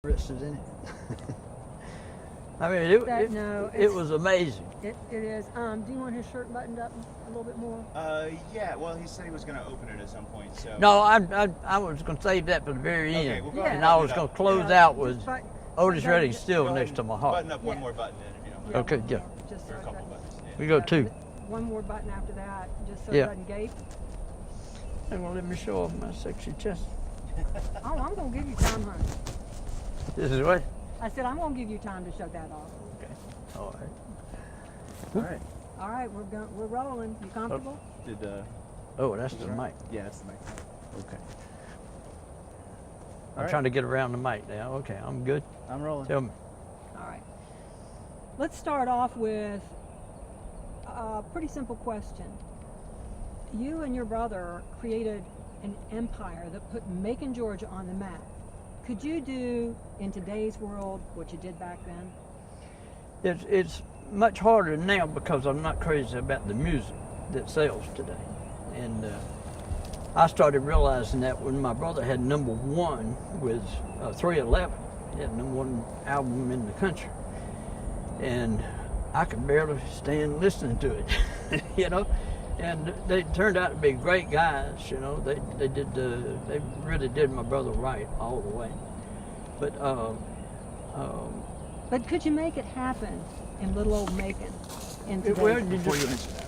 interested in it. I mean, it was amazing. It is. Do you want his shirt buttoned up a little bit more? Yeah. Well, he said he was going to open it at some point. So. No, I was going to save that for the very end, Okay, well, go ahead and I was going to close out with Otis Redding still Go next to my heart. Button up one more button then, if you don't mind. Okay, yeah. Just Or a so couple that- buttons. Yeah. We go two. One more button after that, just so Yeah. it doesn't gape. They're going to let me show off my sexy chest. Oh, I'm going to give you time, honey. This is what? I said I'm going to give you time to show that off. Okay. All right. All right. All right, we're rolling. You comfortable? Did Oh, that's the mic. Yeah, that's the mic. Okay. All I'm right. trying to get around the mic now. Okay, I'm good. I'm rolling. Tell me. All right. Let's start off with a pretty simple question. You and your brother created an empire that put Macon, Georgia on the map. Could you do in today's world what you did back then? It's much harder now because I'm not crazy about the music that sells today. And I started realizing that when my brother had #1 with 311. He had #1 album in the country. And I could barely stand listening to it, you know. And they turned out to be great guys, you know. They really did my brother right all the way. But could you make it happen in little old Macon? In today's Well, you Before you just, answer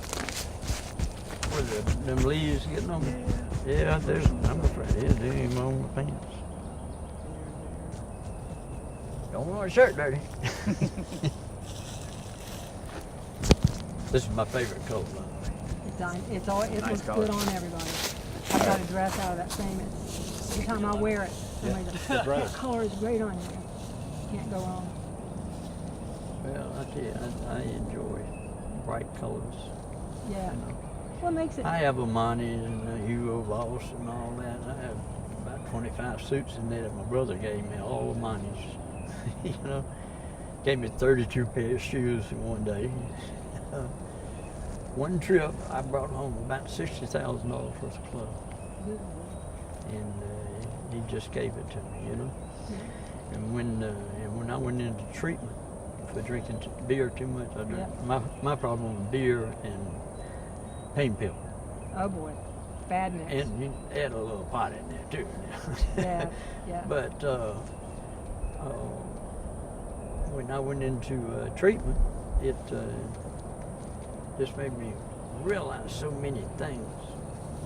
that, were them leaves getting on me? Yeah, I'm afraid there's them on my pants. Don't want my shirt dirty. This is my favorite color. It Nice looks color. good on everybody. I've got a dress out of that same. Every time I wear it, somebody says, bright. that color is great on you. Can't go wrong. Well, I tell you, I enjoy bright colors. Yeah. You know. What makes it? I have Armani's and Hugo Boss and all that. I have about 25 suits in there that my brother gave me, all Armani's. You know, gave me 32 pair of shoes in one day. One trip, I brought home about $60,000 worth of clothes, and he just gave it to me, you know. Yeah. And when I went into treatment for drinking beer too much, my problem was beer and pain pill. Oh boy, bad mix. And you add a little pot in there too. Yeah, yeah. But when I went into treatment, it just made me realize so many things,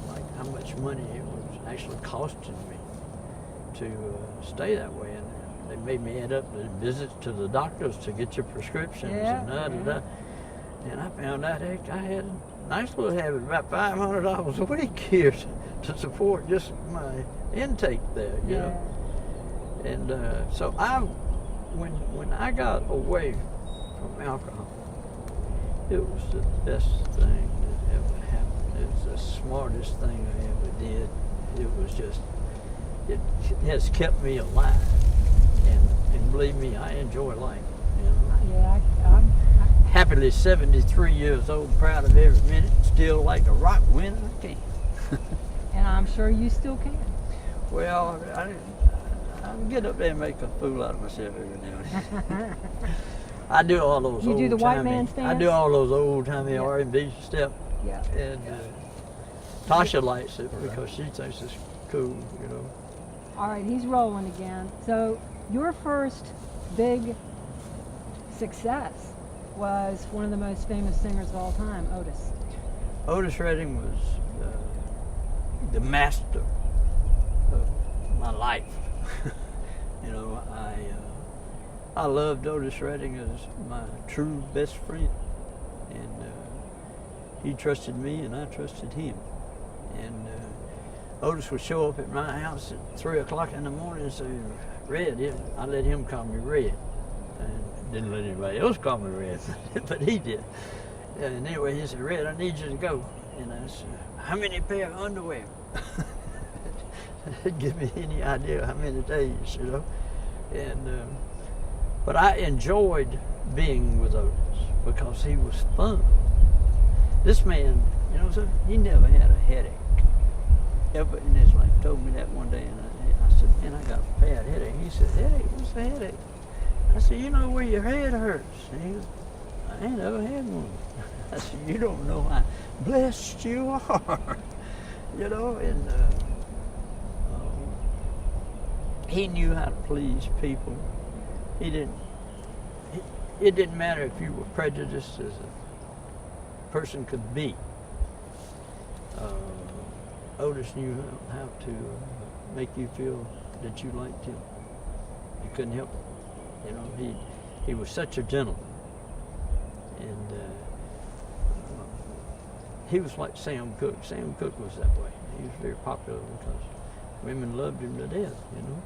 like how much money it was actually costing me to stay that way. And they made me add up the visits to the doctors to get your prescriptions and da-da-da. And I found out heck, I had a nice little habit, about $500 a week here to support just my intake there, you know. And so when I got away from alcohol, it was the best thing that ever happened. It was the smartest thing I ever did. It was just, it has kept me alive. And believe me, I enjoy life. You know? Yeah, Happily 73 years old, proud of every minute, still like a rock when I can. and I'm sure you still can. Well, I get up there and make a fool out of myself every now and then. I do all those You do the white man I stance? do all those old-timey Yeah. R&B stuff. Yeah. And Tasha likes it because she thinks it's cool, you know. All right, he's rolling again. So your first big success was one of the most famous singers of all time, Otis. Otis Redding was the master of my life. You know, I loved Otis Redding as my true best friend, and he trusted me and I trusted him. And Otis would show up at my house at 3 o'clock in the morning and say, Red, I let him call me Red. And didn't let anybody else call me Red, but he did. And anyway, he said, Red, I need you to go. And I said, how many pair of underwear? Give me any idea how many days, you know. And but I enjoyed being with Otis because he was fun. This man, you know, so he never had a headache ever in his life. Told me that one day, and I said, said, man, I got a bad headache. He said, headache? What's the headache? I said, you know where your head hurts? And he goes, I ain't never had one. I said, you don't know how blessed you are. You know, and he knew how to please people. He didn't, it didn't matter if you were prejudiced as a person could be. Otis knew how to make you feel that you liked him. You couldn't help it. You know, he was such a gentleman. And he was like Sam Cooke. Sam Cooke was that way. He was very popular because women loved him to death, you know.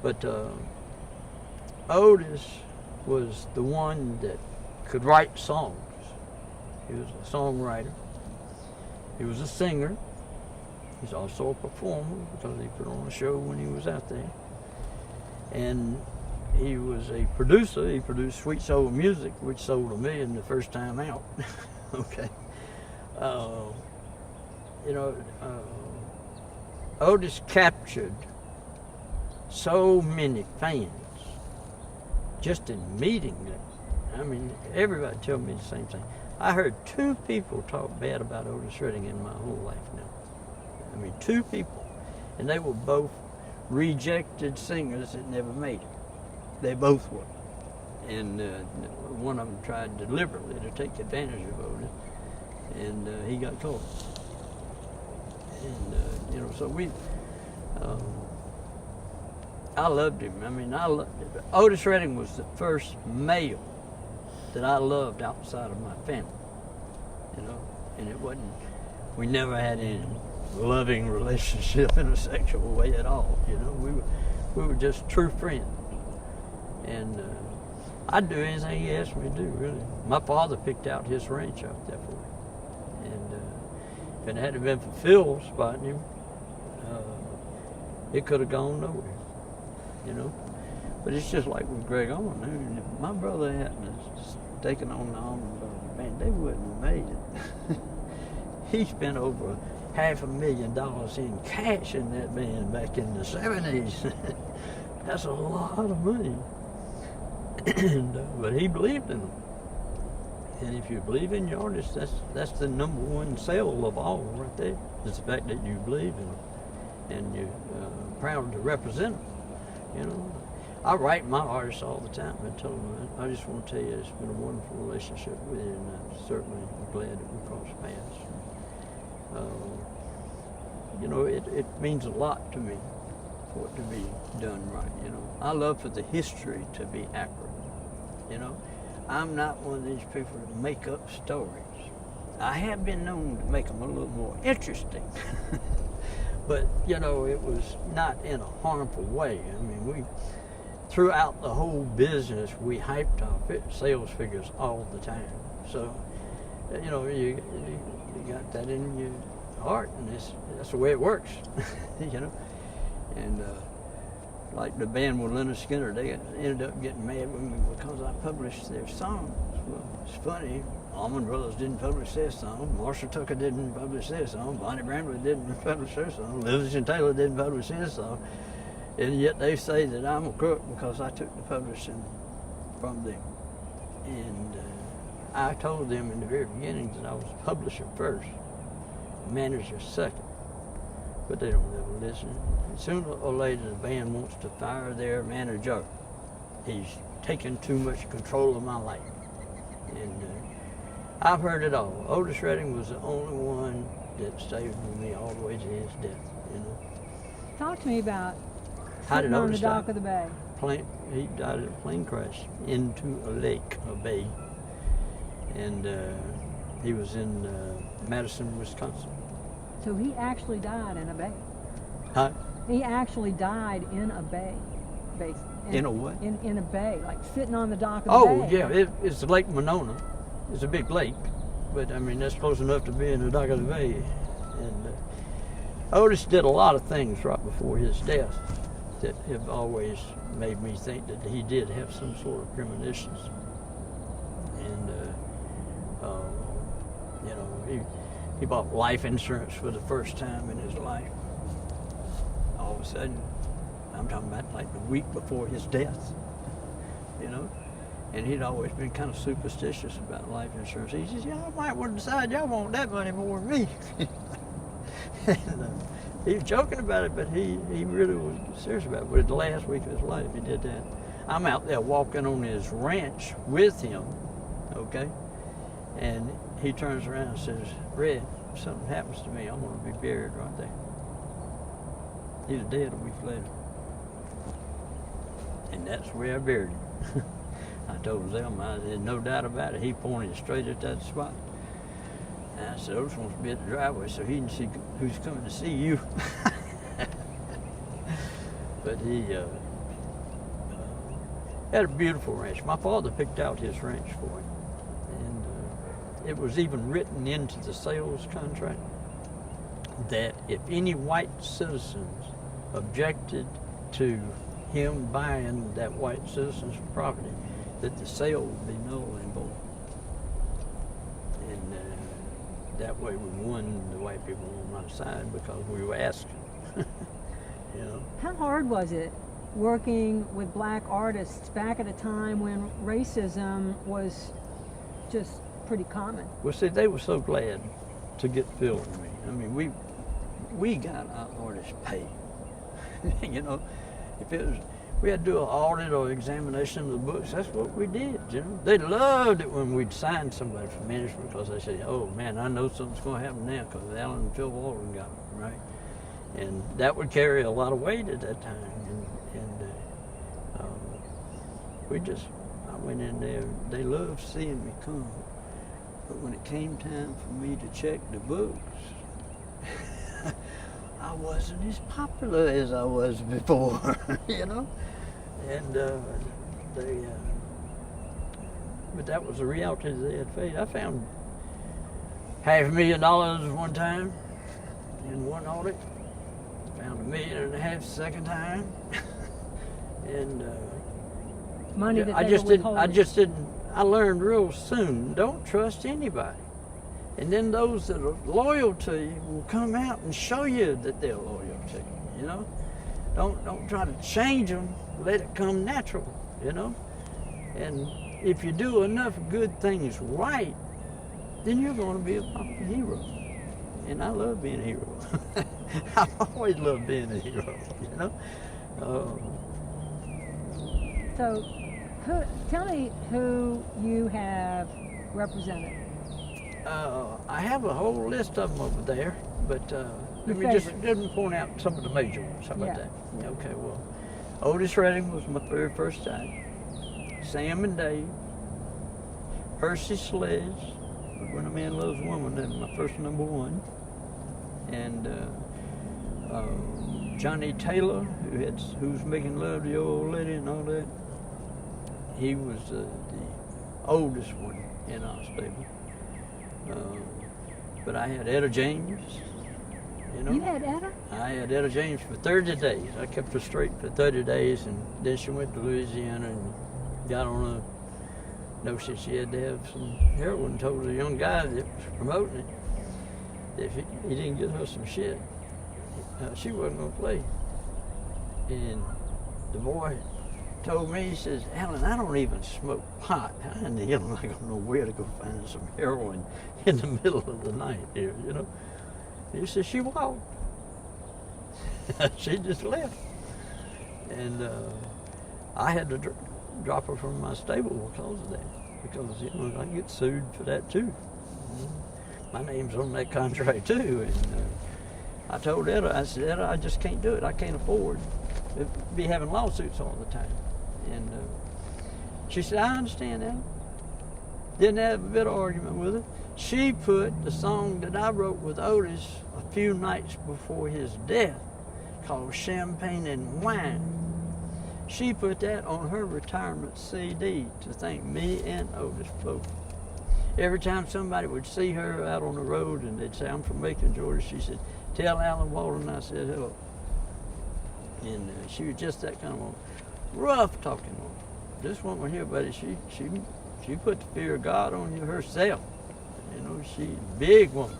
But Otis was the one that could write songs. He was a songwriter. He was a singer. He's also a performer because he put on a show when he was out there. And he was a producer. He produced Sweet Soul Music, which sold 1 million the first time out. Okay. You know, Otis captured so many fans just in meeting them. I mean, everybody tell me the same thing. I heard 2 people talk bad about Otis Redding in my whole life now. I mean, 2 people. And they were both rejected singers that never made it. They both were. And one of them tried deliberately to take advantage of Otis, and he got caught. And, you know, so I loved him. I mean, Otis Redding was the first male that I loved outside of my family, you know, and it wasn't, we never had any loving relationship in a sexual way at all, you know, we were just true friends. And I'd do anything he asked me to do, really. My father picked out his ranch out there for me. And if it hadn't been for Phil spotting him, it could have gone nowhere, you know. But it's just like with Greg Owen. I mean, if my brother hadn't taken on the almond brother, man, they wouldn't have made it. He spent over $500,000 in cash in that band back in the 70s. That's a lot of money. But he believed in them. And if you believe in your artist, that's the #1 sale of all right there. It's the fact that you believe in them and you're proud to represent them. You know, I write my artists all the time and tell them, I just want to tell you it's been a wonderful relationship with you, and I'm certainly glad that we crossed paths. You know, it means a lot to me for it to be done right, you know. I love for the history to be accurate, you know. I'm not one of these people that make up stories. I have been known to make them a little more interesting. But, you know, it was not in a harmful way. I mean, throughout the whole business, we hyped our sales figures all the time. So, you know, you got that in your heart, and that's the way it works, you know. And like the band with Leonard Skinner, they ended up getting mad with me because I published their songs. Well, it's funny. Allman Brothers didn't publish their song. Marshall Tucker didn't publish their song. Bonnie Bramlett didn't publish their song. Livingston Taylor didn't publish his song. And yet they say that I'm a crook because I took the publishing from them. And I told them in the very beginning that I was publisher first, manager second. But they don't ever listen. And sooner or later, the band wants to fire their manager. He's taken too much control of my life. And I've heard it all. Otis Redding was the only one that stayed with me all the way to his death, you know. Talk to me about How did sitting on the Otis dock die? of the bay. He died in a plane crash into a lake, a bay. And he was in Madison, Wisconsin. So he actually died in a bay. Huh? He actually died in a bay, basically. In a what? In a bay, like sitting on the dock of the Oh, bay. yeah, it's Lake Monona. It's a big lake, but I mean, that's close enough to be in the dock of the bay. And Otis did a lot of things right before his death that have always made me think that he did have some sort of premonitions. And, you know, he bought life insurance for the first time in his life. a sudden, I'm talking about like the week before his death, you know, and he'd always been kind of superstitious about life insurance. He says, y'all might want to decide y'all want that money more than me. And, he was joking about it, but he really was serious about it. But the last week of his life, he did that. I'm out there walking on his ranch with him, okay? And he turns around and says, Red, if something happens to me, I'm going to be buried right there. He was dead a week later. And that's where I buried him. I told Zelma, there's no doubt about it. He pointed straight at that spot. And I said, Otis wants to be at the driveway so he can see who's coming to see you. But he had a beautiful ranch. My father picked out his ranch for him. And it was even written into the sales contract that if any white citizens objected to him buying that white citizen's property, that the sale would be null and void. And that way we won the white people on our side because we were asking. You know. How hard was it working with black artists back at a time when racism was just pretty common? Well, see, they were so glad to get Phil and me. I mean, we got our artists paid. You know, if it was, we had to do an audit or examination of the books, that's what we did, you know. They loved it when we'd sign somebody for management because they said, oh man, I know something's going to happen now because Alan and Phil Walden got them, right? And that would carry a lot of weight at that time. I went in there, they loved seeing me come. But when it came time for me to check the books, I wasn't as popular as I was before, you know? And but that was the reality that they had faced. I found $500,000 one time in one audit. Found $1.5 million second time. And money that I they just were didn't. withholding. I just didn't. I learned real soon. Don't trust anybody. And then those that are loyal to you will come out and show you that they're loyal to you. You know, don't try to change them. Let it come natural. You know, and if you do enough good things right, then you're going to be a hero. And I love being a hero. I've always loved being a hero. You know. So, tell me who you have represented. I have a whole list of them over there, but let me just point out some of the major ones. How about that? Okay, well, Otis Redding was my very first time. Sam and Dave. Percy Sledge, When a Man Loves a Woman, that was my first number one. And Johnny Taylor, who's making love to your old lady and all that. He was the oldest one in our stable. But I had Etta James. You know? You had Etta? I had Etta James for 30 days. I kept her straight for 30 days, and then she went to Louisiana and got on a notion she had to have some heroin. Told the young guy that was promoting it that if he didn't get her some shit, she wasn't going to play. And the boy told me, he says, Alan, I don't even smoke pot. How in the hell am I going to know where to go find some heroin in the middle of the night here, you know? He said, she walked. She just left. And I had to drop her from my stable because of that. Because, you know, I get sued for that too. My name's on that contract too. And I told Etta, I said, Etta, I just can't do it. I can't afford to be having lawsuits all the time. And she said, I understand that. Didn't have a bit of argument with her. She put the song that I wrote with Otis a few nights before his death, called Champagne and Wine. She put that on her retirement CD to thank me and Otis both. Every time somebody would see her out on the road and they'd say, I'm from Macon, Georgia, she said, tell Alan Walden I said hello. And she was just that kind of woman. Rough talking woman. This woman here, buddy, she put the fear of God on you herself. You know, she's a big woman.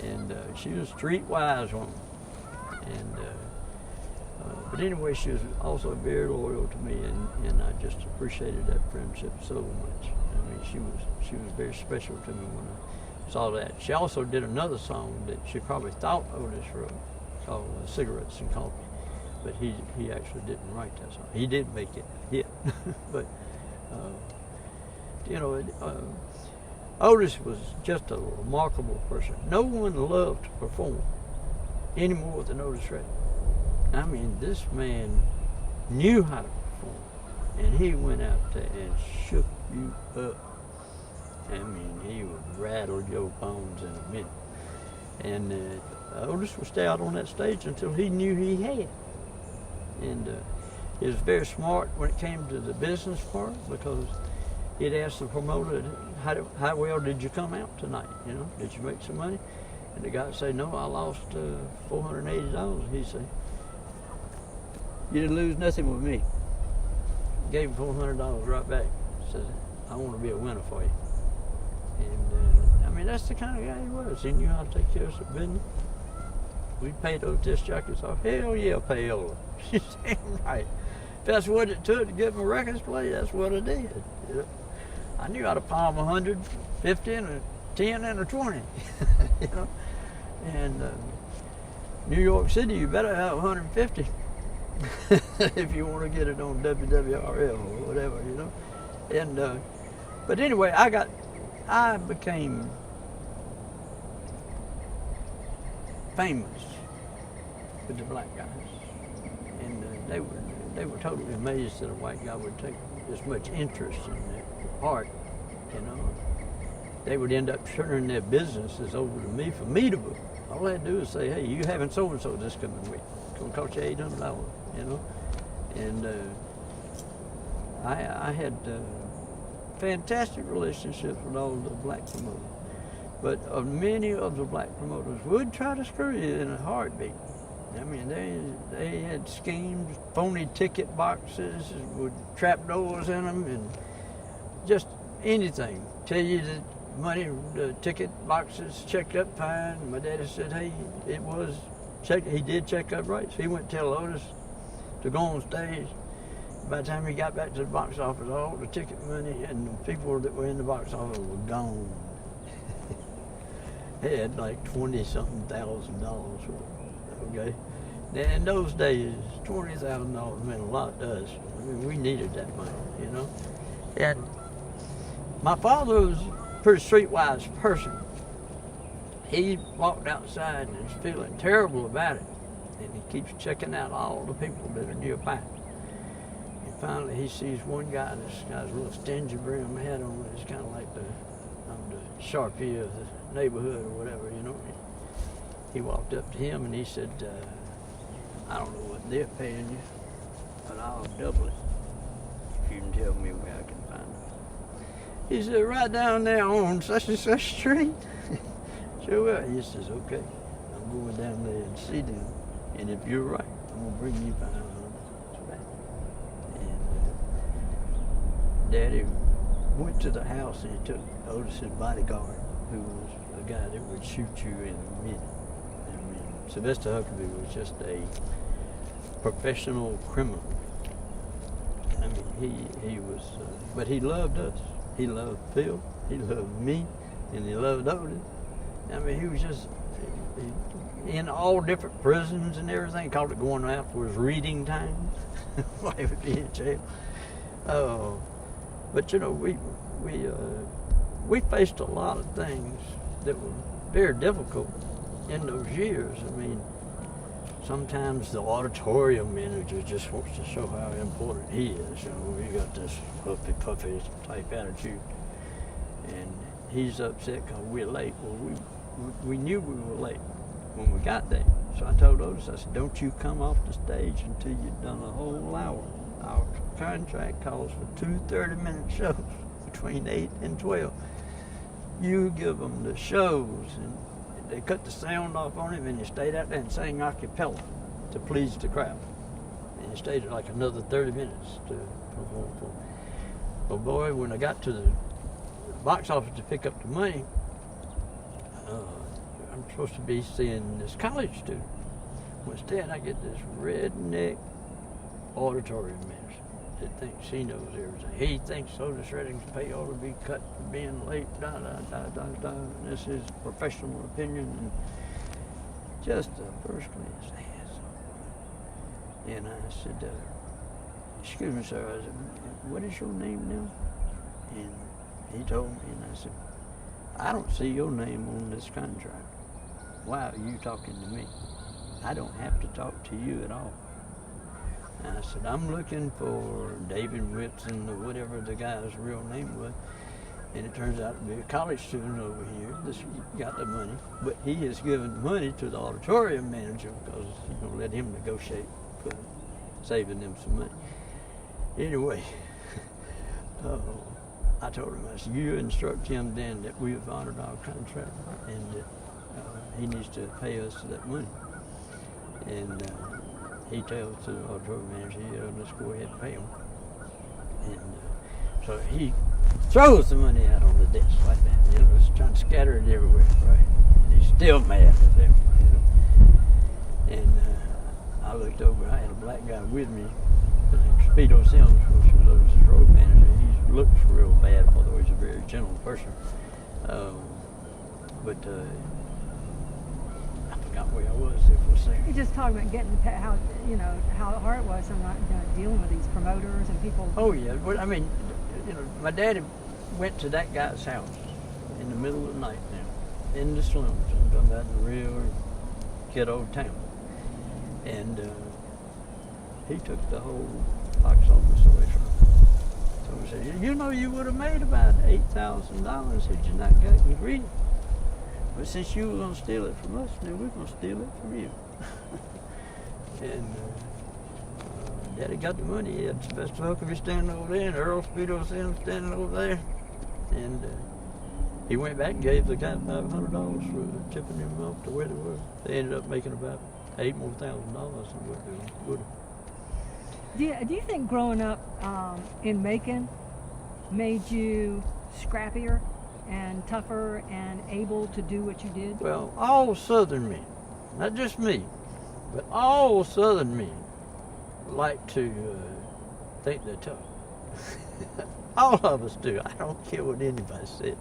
And she was a streetwise woman. And But anyway, she was also very loyal to me, and I just appreciated that friendship so much. I mean, she was very special to me when I saw that. She also did another song that she probably thought Otis wrote, called Cigarettes and Coffee. But he actually didn't write that song. He did make it hit. But, Otis was just a remarkable person. No one loved to perform any more than Otis Redding. I mean, this man knew how to perform, and he went out there and shook you up. I mean, he would rattle your bones in a minute. And Otis would stay out on that stage until he knew he had. And he was very smart when it came to the business part, because he'd ask the promoter, how well did you come out tonight? You know, did you make some money? And the guy would say, no, I lost $480. He'd say, you didn't lose nothing with me. Gave him $400 right back. Says, I want to be a winner for you. And I mean, that's the kind of guy he was. He knew how to take care of some business. We paid those disc jockeys off. Hell yeah, payola. She's damn right. If that's what it took to get my records played, that's what I did. You know? I knew how to palm 100, 50, and a 10 and a 20. You know? And New York City, you better have 150 if you want to get it on WWRL or whatever, you know. And but anyway, I became famous with the black guys, and they were totally amazed that a white guy would take as much interest in their art. You know, they would end up turning their businesses over to me for me to book. All I had to do is say, hey, you having so and so this coming week? It's gonna cost you $800, you know. And I had fantastic relationships with all the black promoters. But many of the black promoters would try to screw you in a heartbeat. I mean, they had schemes, phony ticket boxes with trapdoors in them, and just anything. Tell you that money, the ticket boxes checked up fine. My daddy said, hey, it was checked. He did check up right. So he went to tell Otis to go on stage. By the time he got back to the box office, all the ticket money and the people that were in the box office were gone. They had like $20-something thousand. Okay. Now, in those days, $20,000 meant a lot to us. I mean, we needed that money, you know. And my father was a pretty streetwise person. He walked outside and is feeling terrible about it. And he keeps checking out all the people that are nearby. And finally, he sees one guy that's got a little stingy brim hat on. It's kind of like the Sharpie of the neighborhood or whatever, you know. He walked up to him and he said, I don't know what they're paying you, but I'll double it if you can tell me where I can find it. He said, right down there on such and such street. Sure will. He says, okay, I'm going down there and see them, and if you're right, I'm going to bring you $500 back. And Daddy went to the house and he took Otis's bodyguard, who was a guy that would shoot you in a minute. I mean, Sylvester Huckabee was just a professional criminal. I mean, he was, but he loved us. He loved Phil, he loved me, and he loved Otis. I mean, he was just in all different prisons and everything. Called it going out for his reading time while he would be in jail. But you know, we faced a lot of things that were very difficult in those years. I mean, sometimes the auditorium manager just wants to show how important he is. You know, he got this puffy type attitude, and he's upset because we're late. Well, we knew we were late when we got there. So I told Otis, I said, don't you come off the stage until you've done a whole hour. Our contract calls for 2 30-minute shows between 8 and 12. You give them the shows, and they cut the sound off on him, and you stayed out there and sang a cappella to please the crowd. And you stayed like another 30 minutes to perform for them. Well, boy, when I got to the box office to pick up the money, I'm supposed to be seeing this college student. Well, instead, I get this redneck auditorium manager that thinks he knows everything. He thinks Otis Redding's pay ought to be cut for being late, And this is his professional opinion, and just a first-class asshole. And I said, excuse me, sir, I said, what is your name now? And he told me, and I said, I don't see your name on this contract. Why are you talking to me? I don't have to talk to you at all. And I said, I'm looking for David Whitson or whatever the guy's real name was. And it turns out to be a college student over here that's got the money. But he has given money to the auditorium manager because he's going to let him negotiate for saving them some money. Anyway, I told him, I said, you instruct him then that we have honored our contract and that he needs to pay us that money. And he tells the auditorium manager, let's go ahead and pay him. And so he throws the money out on the desk like that, just trying to scatter it everywhere, right? And he's still mad with them, And I looked over, I had a black guy with me, Speedo Sims, which was Otis' road manager. He looks real bad, although he's a very gentle person. But I forgot where I was there for a second. You just talked about getting how hard it was, and dealing with these promoters and people. Oh yeah, but I mean, my daddy went to that guy's house in the middle of the night now, in the slums. I'm talking about the real ghetto town, and he took the whole box office away from him. So he said, you would have made about $8,000 had you not gotten greedy. But since you were going to steal it from us, then we're going to steal it from you. And Daddy got the money. He had Sylvester Huckabee standing over there, and Earl Speedo standing over there. And he went back and gave the guy $500 for tipping him off to where they were. They ended up making about $8,000 more than what they would have. Do you think growing up in Macon made you scrappier and tougher and able to do what you did? Well, all Southern men, not just me, but all Southern men like to think they're tough. All of us do. I don't care what anybody said.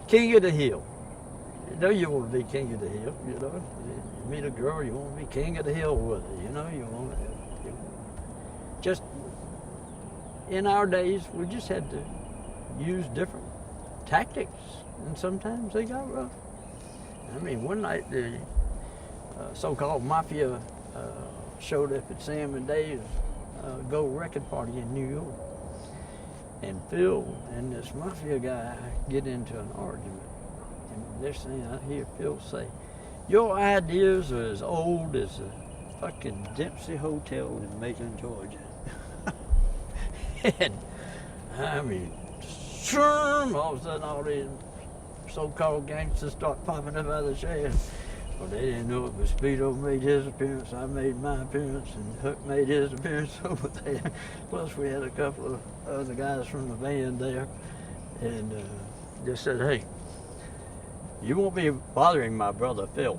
King of the hill. You want to be king of the hill, You meet a girl, you want to be king of the hill with her, you want to. Just in our days, we just had to use different tactics, and sometimes they got rough. I mean, one night the so-called mafia showed up at Sam and Dave's gold record party in New York, and Phil and this mafia guy get into an argument, and they're saying, I hear Phil say, your ideas are as old as the fucking Dempsey Hotel in Macon, Georgia. And I mean, all of a sudden all these so-called gangsters start popping up out of the chairs. Well, they didn't know it, but Speedo made his appearance, I made my appearance, and Huck made his appearance over there. Plus we had a couple of other guys from the band there, and just said, hey, you won't be bothering my brother Phil.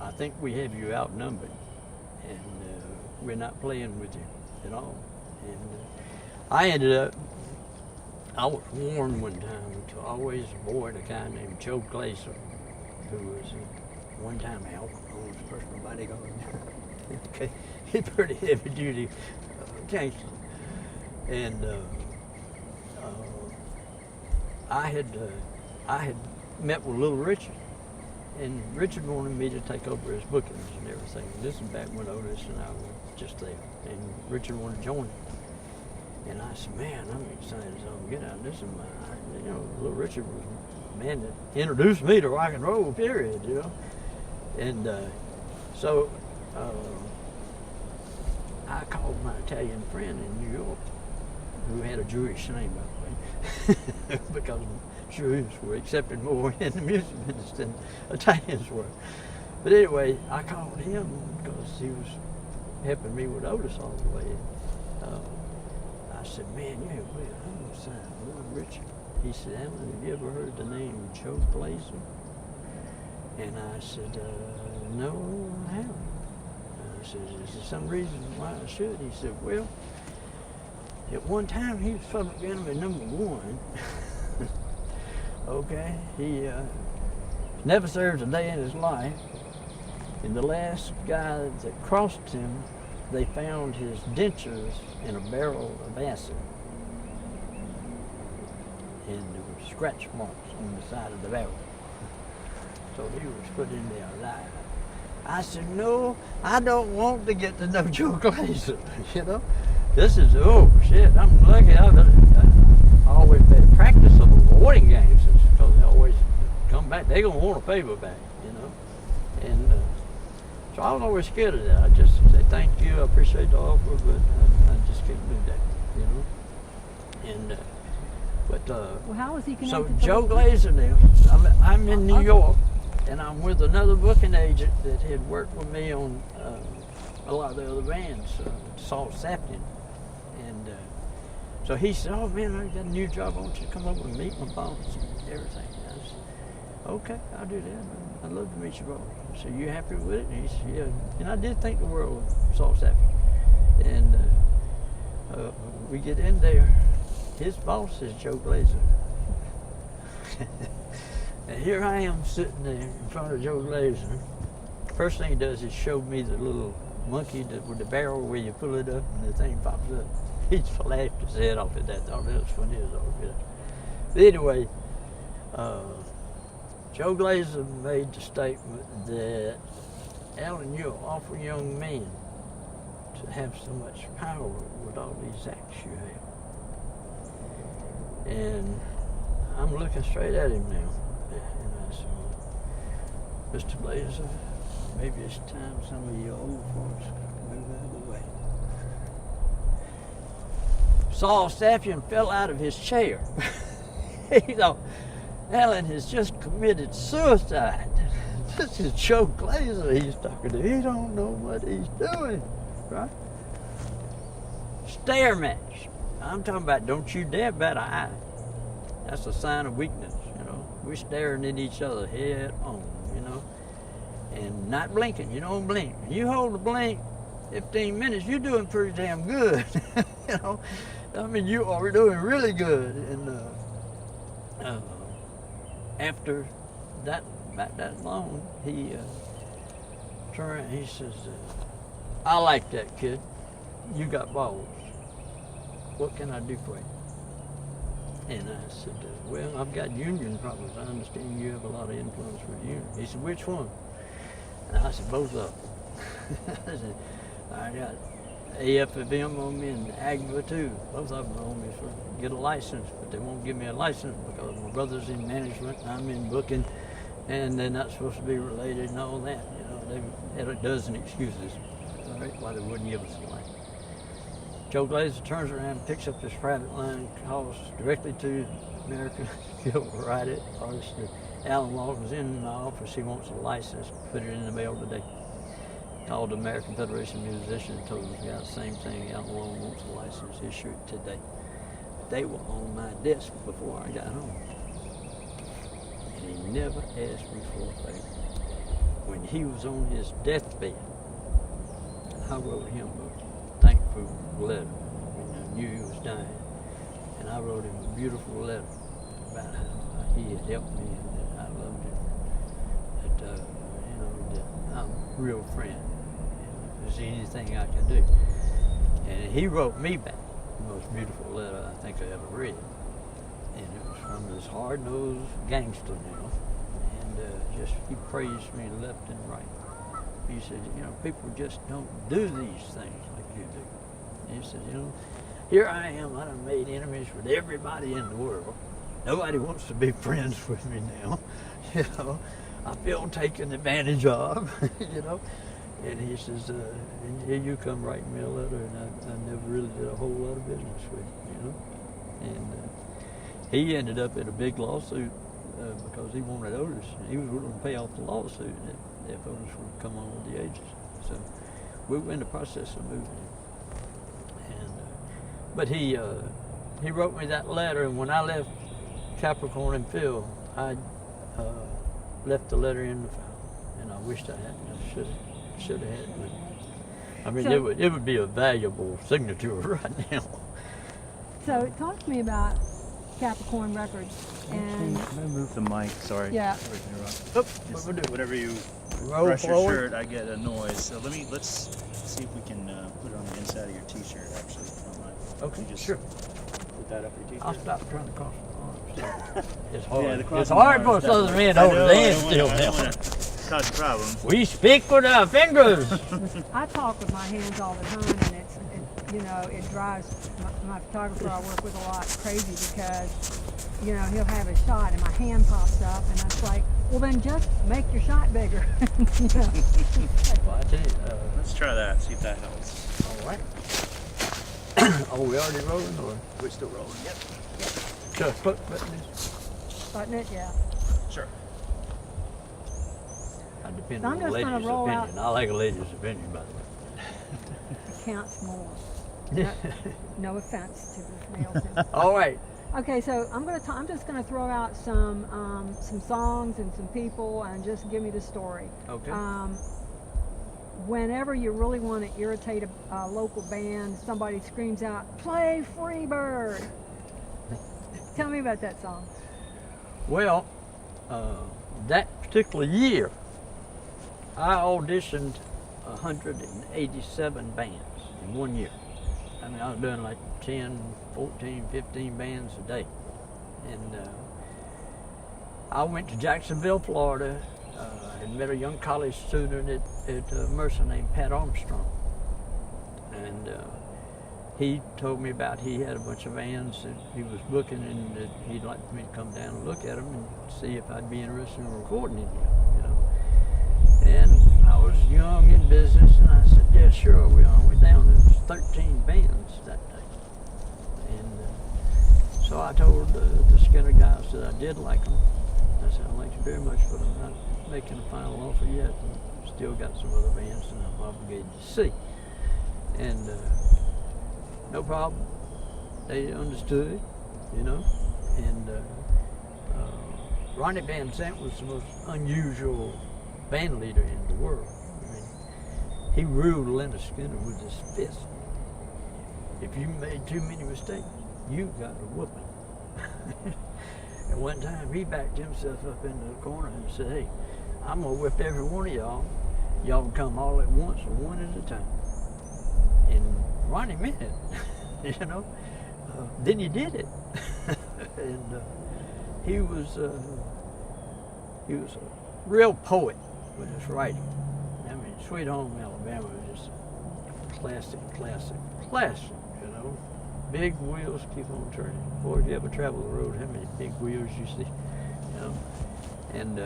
I think we have you outnumbered, and we're not playing with you at all. And I was warned one time to always avoid a guy named Joe Glaser, who was one time Al Capone's personal bodyguard. Okay, he's pretty heavy duty gangster. And I had met with Little Richard. And Richard wanted me to take over his bookings and everything. This is back when Otis and I were just there. And Richard wanted to join me. And I said, man, I'm excited as I'm get out. This is my, Little Richard was the man that introduced me to rock and roll, period, And so I called my Italian friend in New York, who had a Jewish name, by the way, because Jews were accepted more in the music business than Italians were. But anyway, I called him because he was helping me with Otis all the way. I said, man, I'm going to sign Little Richard. He said, Alan, have you ever heard the name Joe Glaser? And I said, no, I haven't. I said, is there some reason why I should? He said, well, at one time he was public enemy #1. Okay, he never served a day in his life. And the last guy that crossed him, they found his dentures in a barrel of acid. And there were scratch marks on the side of the barrel. So he was put in there alive. I said, no, I don't want to get to know Joe Glazer, you know. This is, oh shit, I'm lucky. I always made a practice of avoiding gangsters because they always come back. They're going to want a favor back, you know. And so I was always scared of that. I just say, thank you, I appreciate the offer, but I just can't do that, you know. And, well, how was he connected so to Joe the- Glazer now, I'm in New York, and I'm with another booking agent that had worked with me on a lot of the other bands, Saul Sapien. And so he said, oh man, I got a new job, I want you to come over and meet my boss and everything. And I said, okay, I'll do that. I'd love to meet your boss. I said, you happy with it? And he said, yeah. And I did think the world of Saul Sapien. And we get in there. His boss is Joe Glazer. And here I am sitting there in front of Joe Glazer. First thing he does is show me the little monkey with the barrel where you pull it up and the thing pops up. He laughed his head off at that. Thought that was funny as all get. But anyway, Joe Glazer made the statement that, Alan, you're an awful young man to have so much power with all these acts you have. And I'm looking straight at him now. And I said, Mr. Glazer, maybe it's time some of you old folks move out of the way. Saul Sapien fell out of his chair. He thought, Alan has just committed suicide. This is Joe Glazer he's talking to. He don't know what he's doing, right? Stare match. I'm talking about don't you dare bat an eye. That's a sign of weakness, you know. We're staring at each other head on, you know. And not blinking. You don't blink. You hold the blink 15 minutes, you're doing pretty damn good. You know. I mean, you are doing really good. And after that, about that long, he turned around, he says, I like that kid. You got balls. What can I do for you? And I said, well, I've got union problems. I understand you have a lot of influence with the union. He said, which one? And I said, both of them. I said, I got AFM on me and AGMA too. Both of them on me to get a license, but they won't give me a license because my brother's in management and I'm in booking, and they're not supposed to be related and all that. You know, they had a dozen excuses, all right, why they wouldn't give us a license. Joe Glazer turns around, picks up his private line, calls directly to American. He'll write it. Alan Walden's in the office. He wants a license. Put it in the mail today. Called the American Federation of Musicians. Told them the same thing. Alan Walden wants a license issued today. They were on my desk before I got home. And he never asked me for a favor. When he was on his deathbed, I wrote him a thankful letter when I knew he was dying. And I wrote him a beautiful letter about how he had helped me and that I loved him. That, you know, that I'm a real friend. And if there's anything I can do. And he wrote me back the most beautiful letter I think I ever read. And it was from this hard-nosed gangster now. And just, he praised me left and right. He said, you know, people just don't do these things like you do. And he said, you know, here I am, I done made enemies with everybody in the world. Nobody wants to be friends with me now. You know, I feel taken advantage of, you know. And he says, and here you come writing me a letter, and I never really did a whole lot of business with you, you know. And he ended up in a big lawsuit because he wanted Otis. He was willing to pay off the lawsuit if Otis would come on with the agency. So we were in the process of moving him. And but he wrote me that letter, and when I left Capricorn and Phil, I left the letter in the file, and I wished I hadn't. I should have had it. I mean, So- it would be a valuable signature right now. So talk to me about Capricorn Record. And Can I move the mic? Sorry. Yeah. Sorry to interrupt. Oop, Just what we do? whenever you Roll brush your forward. shirt, I get a noise. So let's see if we can put it on the inside of your T-shirt. Actually, if you don't mind. Okay, You just sure. Put that up your T-shirt. I'll stop trying to cross the arms. It's hard. Yeah, the It's crossing hard for arms, us other men to I hold know, his I hands don't still wanna- I don't now. wanna cause a problem. We speak with our fingers. I talk with my hands all the time, and it drives my photographer I work with a lot crazy because, he'll have a shot and my hand pops up, and it's like, well, then just make your shot bigger. Well, I tell you, Let's try that. See if that helps. all right. Oh, we already rolling, or We're still rolling. Yep. just button this? Button it, yeah. Sure. I depend So I'm on the just gonna lady's roll opinion. out- I like a lady's opinion, by the It counts more. way. No offense to the males. All right. Okay, so I'm just gonna throw out some songs and some people, and just give me the story. Okay. Whenever you really want to irritate a local band, somebody screams out, "Play Freebird!" Tell me about that song. Well, that particular year, I auditioned 187 bands in 1 year. I mean, I was doing like 10, 14, 15 bands a day. And I went to Jacksonville, Florida, and met a young college student at Mercer named Pat Armstrong. And he told me about he had a bunch of bands that he was booking, and that he'd like me to come down and look at them and see if I'd be interested in recording any, And I was young in business, and I said, yeah, sure, we are. We're down to 13 bands that day. And so I told the Skinner guys that I did like them. I said, I like you very much, but I'm not making a final offer yet. And still got some other bands that I'm obligated to see. And no problem. They understood, And Ronnie Van Zant was the most unusual band leader in the world. I mean, he ruled Leonard Skinner with his fist. If you made too many mistakes, you got a whooping. And one time he backed himself up into the corner and said, hey, I'm gonna whip every one of y'all. Y'all can come all at once or one at a time. And Ronnie meant it, Then he did it. And he was a real poet with his writing. I mean, Sweet Home Alabama is just classic. Big wheels keep on turning. Boy, if you ever travel the road, how many big wheels you see, And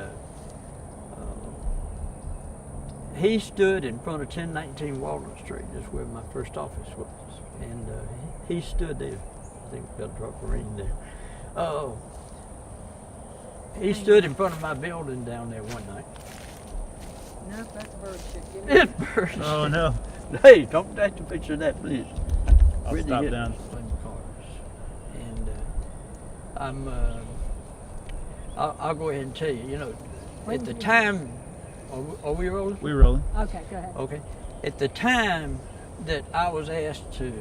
he stood in front of 1019 Walden Street. That's where my first office was. And he stood there. I think we've got to drop a rain there. He stood in front of my building down there one night. No, that's bird shit. Give me It burst. Oh no. Hey, don't take a picture of that, please. I'll Really stop get down. playing cards. And I'll go ahead and tell you, at the time, are we rolling? We're rolling. Okay, go ahead. Okay. At the time that I was asked to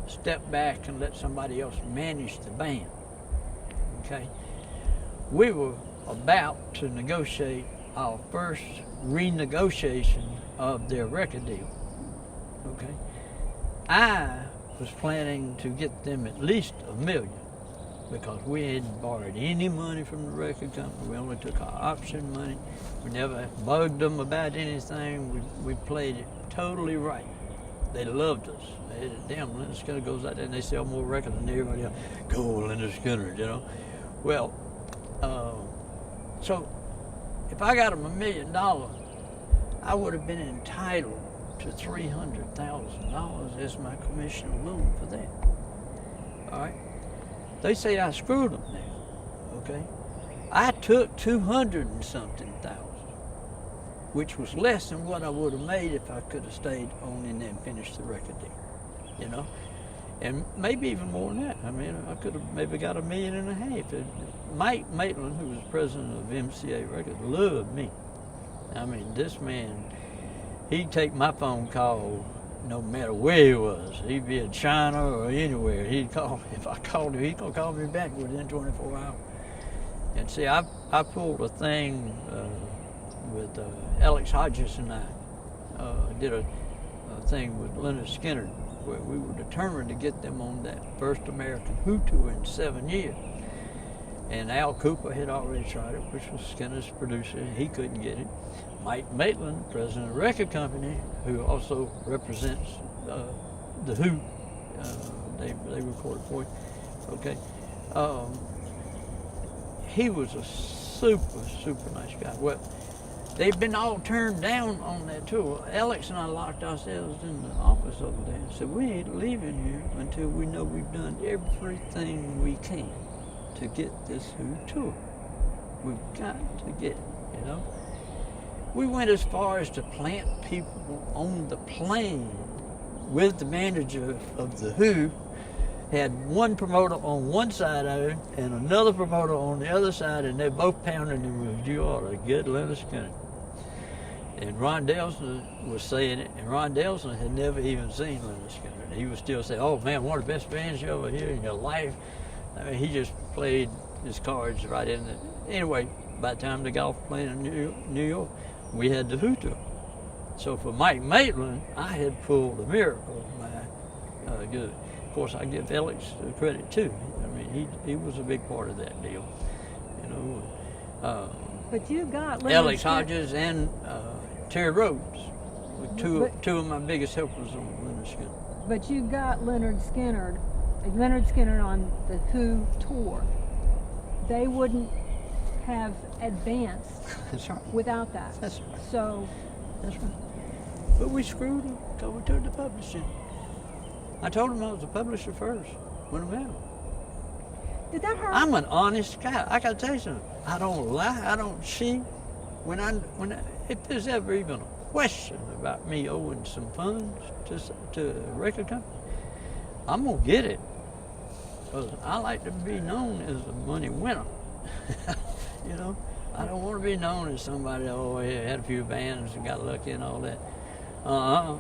step back and let somebody else manage the band, okay, we were about to negotiate our first renegotiation of their record deal, okay. I was planning to get them at least $1 million because we hadn't borrowed any money from the record company. We only took our option money. We never bugged them about anything. We played it totally right. They loved us. They said, damn, Leonard Skinner goes out there and they sell more records than everybody else. Go, Leonard Skinner, Well, so if I got them $1 million, I would have been entitled to $300,000 as my commission alone for that. All right. They say I screwed them now. Okay. I took 200 and something thousand, which was less than what I would have made if I could have stayed on in there and finished the record deal. And maybe even more than that. I mean, I could have maybe got $1.5 million. Mike Maitland, who was president of MCA Records, loved me. I mean, this man, he'd take my phone call no matter where he was. He'd be in China or anywhere. He'd call. If I called him, he's going to call me back within 24 hours. And see, I pulled a thing with Alex Hodges and I did a thing with Leonard Skinner where we were determined to get them on that first American Who tour in 7 years. And Al Cooper had already tried it, which was Skinner's producer. He couldn't get it. Mike Maitland, president of the record company, who also represents the Who, they recorded for him. Okay, he was a super nice guy. Well, they've been all turned down on that tour. Alex and I locked ourselves in the office over there and said, we ain't leaving here until we know we've done everything we can to get this Who tour. We've got to get it, you know. We went as far as to plant people on the plane with the manager of the Who, had one promoter on one side of him and another promoter on the other side, and they're both pounding him with, you ought to get Leonard Skinner. And Ron Delson was saying it, and Ron Delson had never even seen Leonard Skinner. And he was still saying, oh man, one of the best bands you ever hear in your life. I mean, he just played his cards right in it. Anyway, by the time the golf playing in New York, we had the Who tour. So for Mike Maitland, I had pulled a miracle by good. Of course, I give Alex credit too. I mean, he was a big part of that deal, you know. But you got Leonard Alex Skinner. Hodges and Terry Rhodes were two of my biggest helpers on Leonard Skinner. But you got Leonard Skinner on the Who tour. They wouldn't have advanced That's right. without that. That's right. So That's right. But we screwed them because we took the publishing. I told them I was a publisher first when I met them. did that hurt? I'm an honest guy. I gotta tell you something. I don't lie. I don't cheat. If there's ever even a question about me owing some funds to a record company, I'm gonna get it. Because I like to be known as a money winner. You know, I don't want to be known as somebody had a few bands and got lucky and all that. I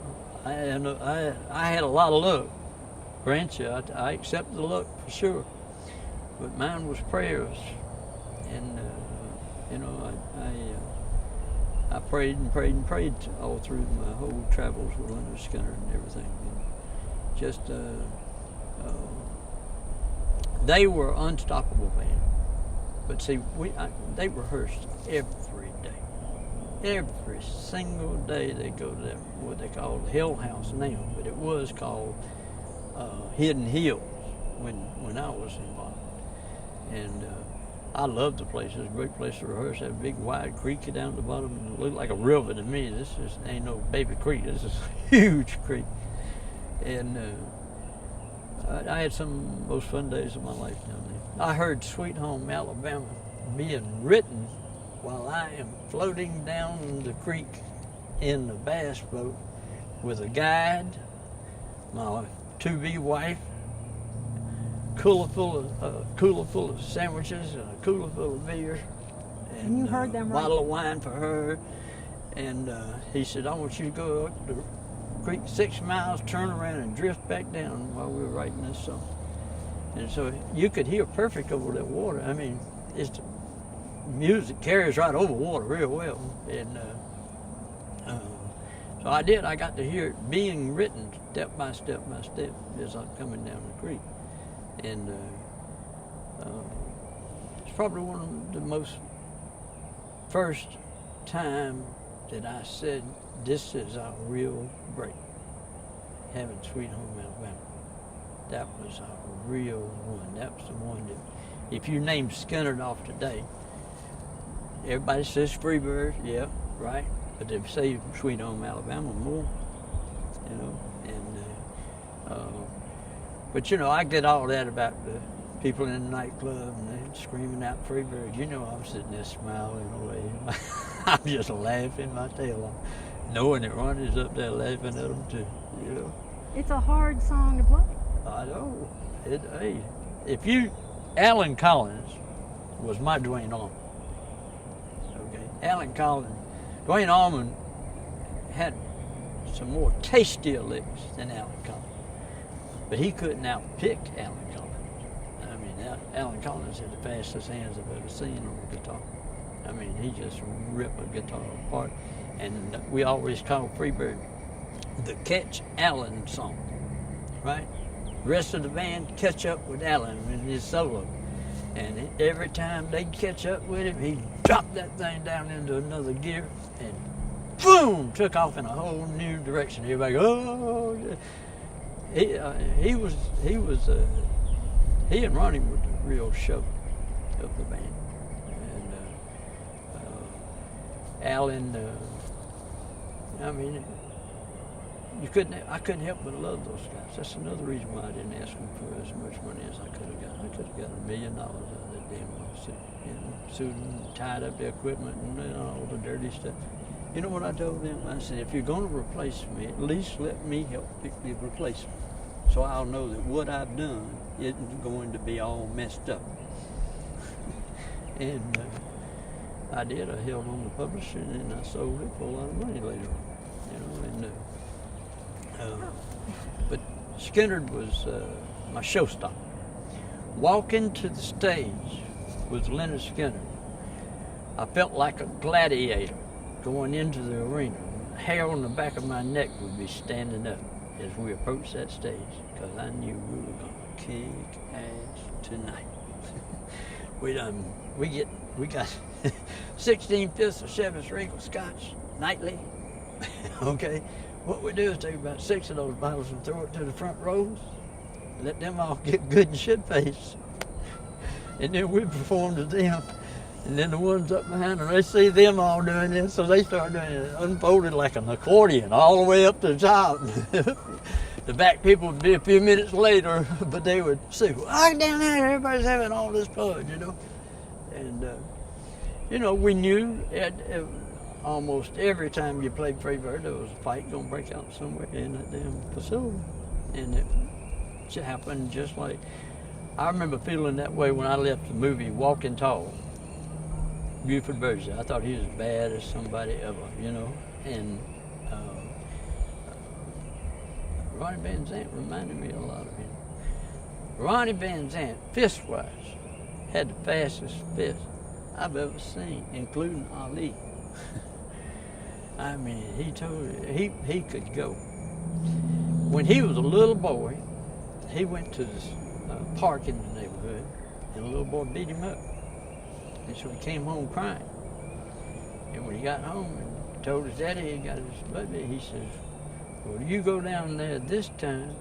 had a lot of luck. Grant you, I accept the luck for sure. But mine was prayers, and you know, I prayed and prayed and prayed all through my whole travels with Leonard Skinner and everything. And just they were unstoppable band. But see, they rehearsed every day. Every single day they go to that, what they call the Hill House now, but it was called Hidden Hills when I was involved. And I loved the place. It was a great place to rehearse. Had a big wide creek down at the bottom, and it looked like a river to me. This just ain't no baby creek. This is a huge creek. And I had some of the most fun days of my life down there. I heard Sweet Home Alabama being written while I am floating down the creek in the bass boat with a guide, my to-be wife, cooler full of sandwiches and a cooler full of beer, And you heard them a bottle of wine for her. And he said, I want you to go up the creek 6 miles, turn around and drift back down while we were writing this song. And so you could hear perfect over that water. I mean, it's music carries right over water real well. And so I did. I got to hear it being written step by step by step as I'm coming down the creek. And it's probably one of the most first time that I said, this is our real break, having Sweet Home Alabama. That was our real one. That was the one that, if you name Skinner off today, everybody says Freebird, yeah, right, but they say Sweet Home Alabama more, you know. And but you know, I get all that about the people in the nightclub and they screaming out Freebird. You know, I'm sitting there smiling away. I'm just laughing my tail off, knowing that Ronnie's up there laughing at them too, you know. It's a hard song to play. I know. Hey, Alan Collins was my Dwayne Allman. Okay, Alan Collins, Dwayne Allman had some more tastier licks than Alan Collins, but he couldn't outpick Alan Collins. I mean, Alan Collins had the fastest hands I've ever seen on a guitar. I mean, he just ripped a guitar apart, and we always called Freebird the Catch Allen song, right? The rest of the band catch up with Alan in his solo, and every time they catch up with him, he dropped that thing down into another gear and boom, took off in a whole new direction. Everybody go, oh, yeah. He and Ronnie were the real show of the band. And Alan, I mean, I couldn't help but love those guys. That's another reason why I didn't ask them for as much money as I could have got. I could have got $1 million out of that damn lawsuit. You know, sued them, tied up the equipment and all the dirty stuff. You know what I told them? I said, if you're going to replace me, at least let me help pick the replacement, so I'll know that what I've done isn't going to be all messed up. And I did. I held on to publishing, and I sold it for a lot of money later on. You know, and but Skinnerd was my showstopper. Walking to the stage with Leonard Skinnerd, I felt like a gladiator going into the arena. Hair on the back of my neck would be standing up as we approached that stage, because I knew we were going to kick ass tonight. We got 16 fifths of Chivas Regal Scotch nightly. Okay, what we do is take about 6 of those bottles and throw it to the front rows, let them all get good and shit-faced, and then we perform to them. And then the ones up behind them, they see them all doing this, so they start doing it, unfolded like an accordion all the way up to the top. The back people would be a few minutes later, but they would see, oh, down there, everybody's having all this fun, you know. And, you know, we knew almost every time you played Freebird, there was a fight going to break out somewhere in that damn facility. And it happened just like, I remember feeling that way when I left the movie Walking Tall. Buford Berger. I thought he was as bad as somebody ever, you know. And Ronnie Van Zant reminded me a lot of him. Ronnie Van Zant, fist-wise, had the fastest fist I've ever seen, including Ali. I mean, he could go. When he was a little boy, he went to this park in the neighborhood, and a little boy beat him up. And so he came home crying. And when he got home and told his daddy he got his baby, he says, well, you go down there this time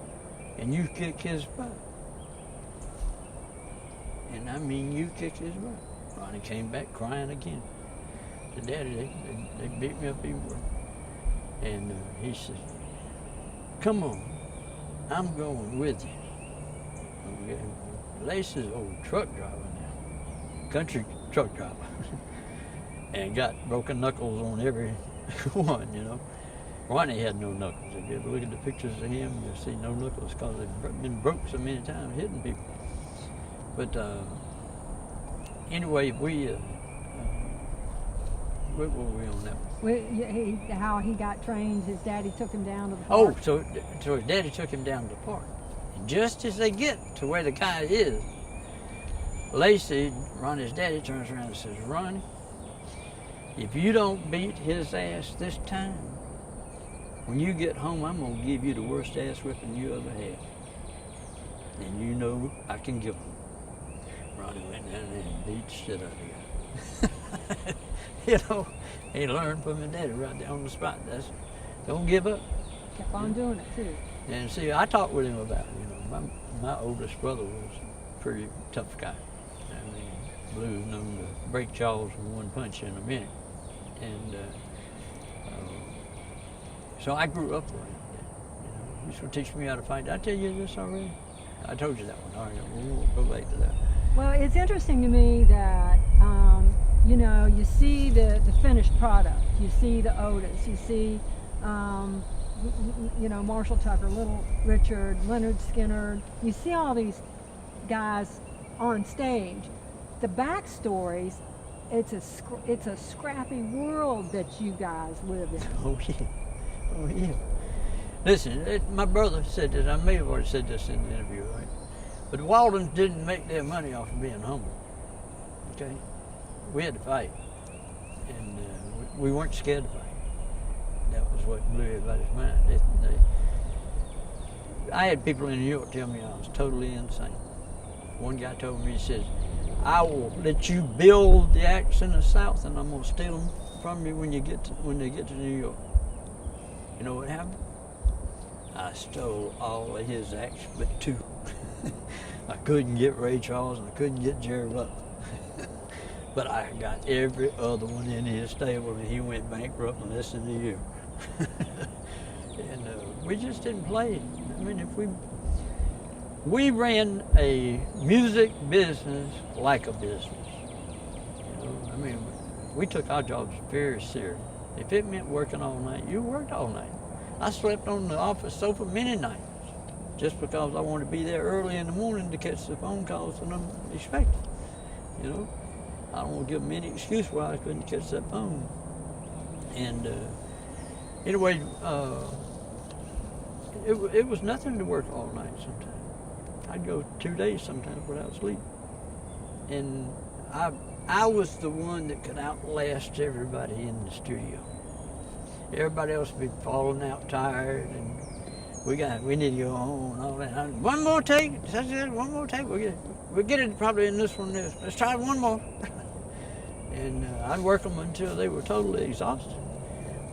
and you kick his butt. And I mean, you kick his butt. Ronnie came back crying again. Said, Daddy, they beat me up even worse. And he said, come on, I'm going with you. Okay. Lacey's an old truck driver now, country truck driver, and got broken knuckles on every one, you know. Ronnie had no knuckles. If you ever look at the pictures of him, you'll see no knuckles because they've been broke so many times hitting people. But anyway, where were we on that one? How he got trained, his daddy took him down to the park. Oh, so his daddy took him down to the park. And just as they get to where the guy is, Lacey, Ronnie's daddy, turns around and says, Ronnie, if you don't beat his ass this time, when you get home, I'm going to give you the worst ass whipping you ever had. And you know I can give him. Ronnie went down there and beat the shit out of the guy. You know, he learned from his daddy right there on the spot. Don't give up. Kept on doing it, too. And see, I talked with him about, you know, my oldest brother was a pretty tough guy. I mean, Blue's known to break jaws with one punch in a minute. And so I grew up around that. You know, he's going to teach me how to fight. Did I tell you this already? I told you that one. All right, we'll go back to that. Well, it's interesting to me that, you know, you see the finished product. You see the Otis. You see you know, Marshall Tucker, Little Richard, Leonard Skinner. You see all these guys on stage. The backstories, it's a scrappy world that you guys live in. Oh yeah, oh yeah. Listen, my brother said this. I may have already said this in the interview, right? But the Waldens didn't make their money off of being humble. Okay, we had to fight, and we weren't scared to fight. That was what blew everybody's mind. I had people in New York tell me I was totally insane. One guy told me, he says, "I will let you build the acts in the South, and I'm going to steal them from you when they get to New York." You know what happened? I stole all of his acts but two. I couldn't get Ray Charles and I couldn't get Jerry Butler. But I got every other one in his stable, and he went bankrupt in less than a year. And we just didn't play. I mean, we ran a music business like a business. You know, I mean, we took our jobs very serious. If it meant working all night, you worked all night. I slept on the office sofa many nights just because I wanted to be there early in the morning to catch the phone calls that I'm expecting. You know, I don't want to give them any excuse why I couldn't catch that phone. And anyway, it was nothing to work all night sometimes. I'd go 2 days sometimes without sleep. And I was the one that could outlast everybody in the studio. Everybody else would be falling out tired, and we need to go home and all that. One more take, that's it, one more take. We'll get it probably in this one. Let's try one more. And I'd work them until they were totally exhausted.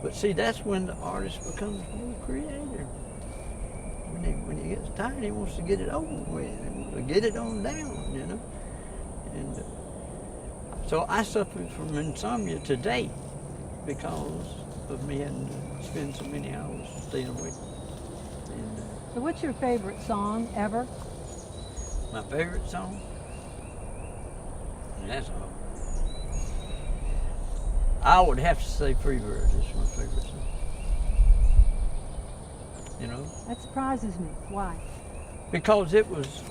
But see, that's when the artist becomes more creative. When he gets tired, he wants to get it over with. He wants to get it on down, you know. And so I suffered from insomnia today because of me having to spend so many hours staying awake. And, So what's your favorite song ever? my favorite song? That's all. I would have to say Freebird is my favorite song. You know? That surprises me. Why? Because it was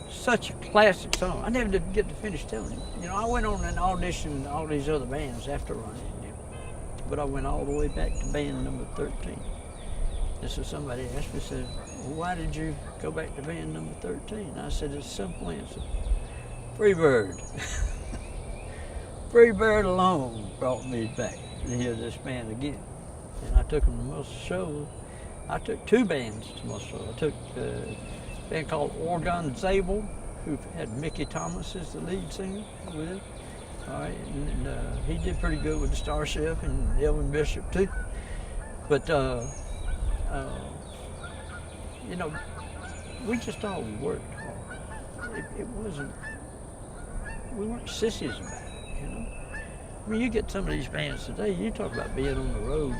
such a classic song. I never did get to finish telling you. You know, I went on and auditioned all these other bands after Ronnie and them. But I went all the way back to band number 13. And so somebody asked me, said, "Well, why did you go back to band number 13? I said, it's a simple answer. Freebird. Freebird alone brought me back to hear this band again. And I took them to most shows. I took two bands to most shows. I took a band called Oregon Zabel, who had Mickey Thomas as the lead singer with it. All right, and he did pretty good with the Starship and Elvin Bishop too. But you know, we just all worked hard. It wasn't. We weren't sissies about it, you know. I mean, you get some of these bands today. You talk about being on the road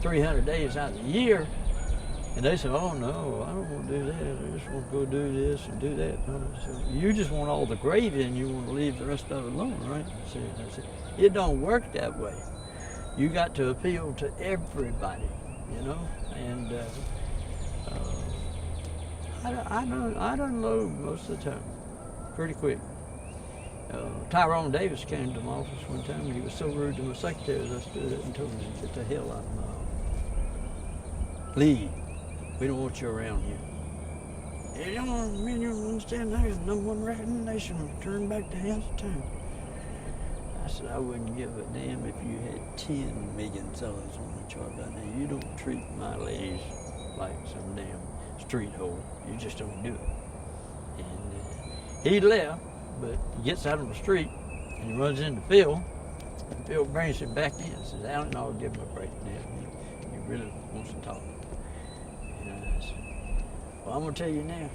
300 days out of the year, and they say, "Oh no, I don't want to do that. I just want to go do this and do that." So you just want all the gravy, and you want to leave the rest of it alone, right? So it don't work that way. You got to appeal to everybody, you know. And I done load most of the time, pretty quick. Tyrone Davis came to my office one time, and he was so rude to my secretary that I stood up and told him to get the hell out of my office. Leave. We don't want you around here. You don't understand that. Number one record in the nation, return back to house of time. I said, I wouldn't give a damn if you had 10 million sellers on the chart right now. You don't treat my ladies like some damn street hole. You just don't do it. And he left, but he gets out on the street and he runs into Phil. And Phil brings him back in and says, Alan, I'll give him a break now. He really wants to talk. And I said, well, I'm going to tell you now,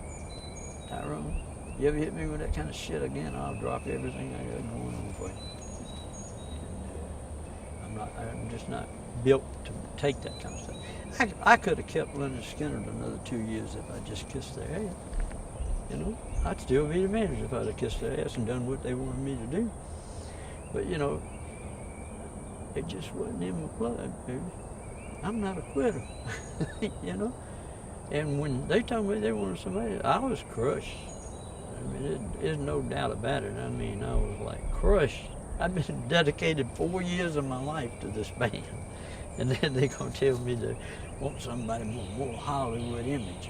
Tyrone, you ever hit me with that kind of shit again, I'll drop everything I got going on for you. I'm just not built to take that kind of stuff. I could have kept Leonard Skinner another 2 years if I just kissed their ass. You know, I'd still be the manager if I'd have kissed their ass and done what they wanted me to do. But you know, it just wasn't in my blood, baby. I'm not a quitter, you know. And when they told me they wanted somebody, I was crushed. I mean, there's no doubt about it. I mean, I was like crushed. I've been dedicated 4 years of my life to this band. And then they're going to tell me they want somebody more Hollywood image.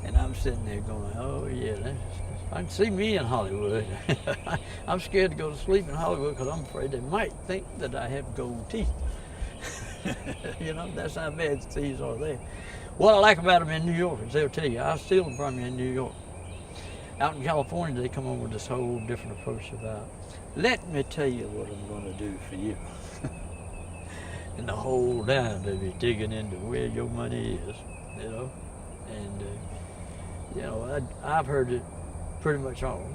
And I'm sitting there going, oh yeah, I can see me in Hollywood. I'm scared to go to sleep in Hollywood because I'm afraid they might think that I have gold teeth. You know, that's how bad these are there. What I like about them in New York is they'll tell you, I'll steal them from you in New York. Out in California, they come on with this whole different approach about, let me tell you what I'm going to do for you. And the whole time they be digging into where your money is, you know. And, you know, I've heard it pretty much all.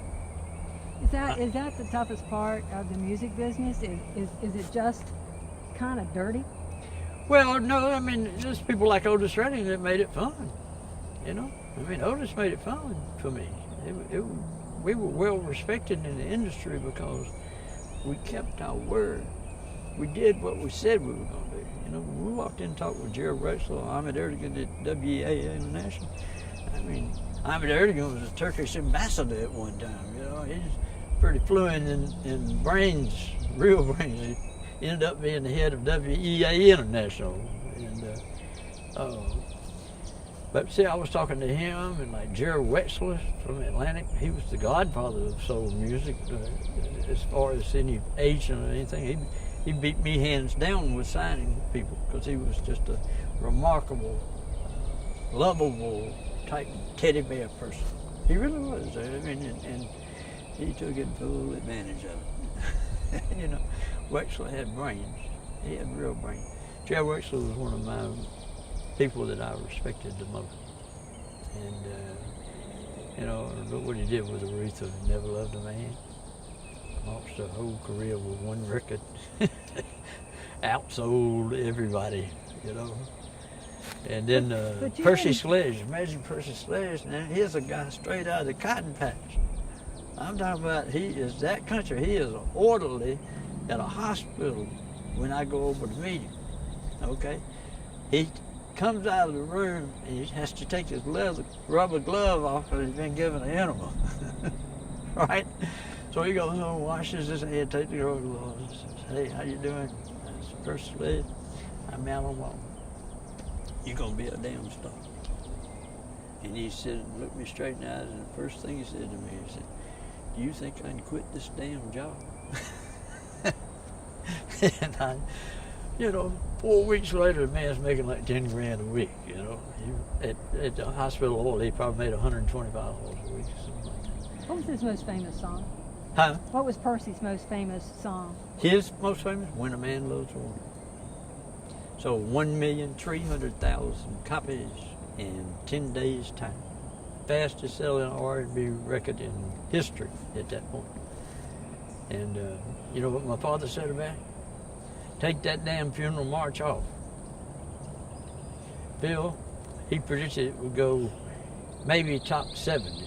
Is that the toughest part of the music business? Is it just kind of dirty? Well, no, I mean, there's people like Otis Redding that made it fun, you know. I mean, Otis made it fun for me. We were well respected in the industry because we kept our word. We did what we said we were going to do. You know, when we walked in and talked with Jerry Rexler, Ahmed Erdogan at WEA International. I mean, Ahmed Erdogan was a Turkish ambassador at one time. You know, he's pretty fluent in brains, real brains. He ended up being the head of WEA International. And but see, I was talking to him and like Jerry Wexler from Atlantic. He was the godfather of soul music as far as any agent or anything. He beat me hands down with signing people because he was just a remarkable, lovable type teddy bear person. He really was. I mean, and he took it full advantage of it. You know, Wexler had brains. He had real brains. Jerry Wexler was one of my people that I respected the most. And, you know, look what he did with Aretha, Never Loved a Man. Launched a whole career with one record. Outsold everybody, you know. And then Percy Sledge, imagine Percy Sledge. Now here's a guy straight out of the cotton patch. I'm talking about he is that country. He is an orderly at a hospital when I go over to meet him. Okay? He comes out of the room and he has to take his rubber glove off because he's been given an enema. Right? So he goes home, washes his head, takes the rubber gloves, and says, hey, how you doing? That's Percy Sledge. I'm Alan Walden. You're going to be a damn star. And he said, looked me straight in the eyes, and the first thing he said to me, he said, do you think I can quit this damn job? And I, you know, 4 weeks later, the man's making like 10 grand a week, you know. At the hospital oil, he probably made $125 a week, something like that. What was his most famous song? Huh? What was Percy's most famous song? His most famous, When a Man Loves a Woman. So 1,300,000 copies in 10 days' time. Fastest selling R&B record in history at that point. And you know what my father said about it? Take that damn funeral march off. Bill, he predicted it would go maybe top 70.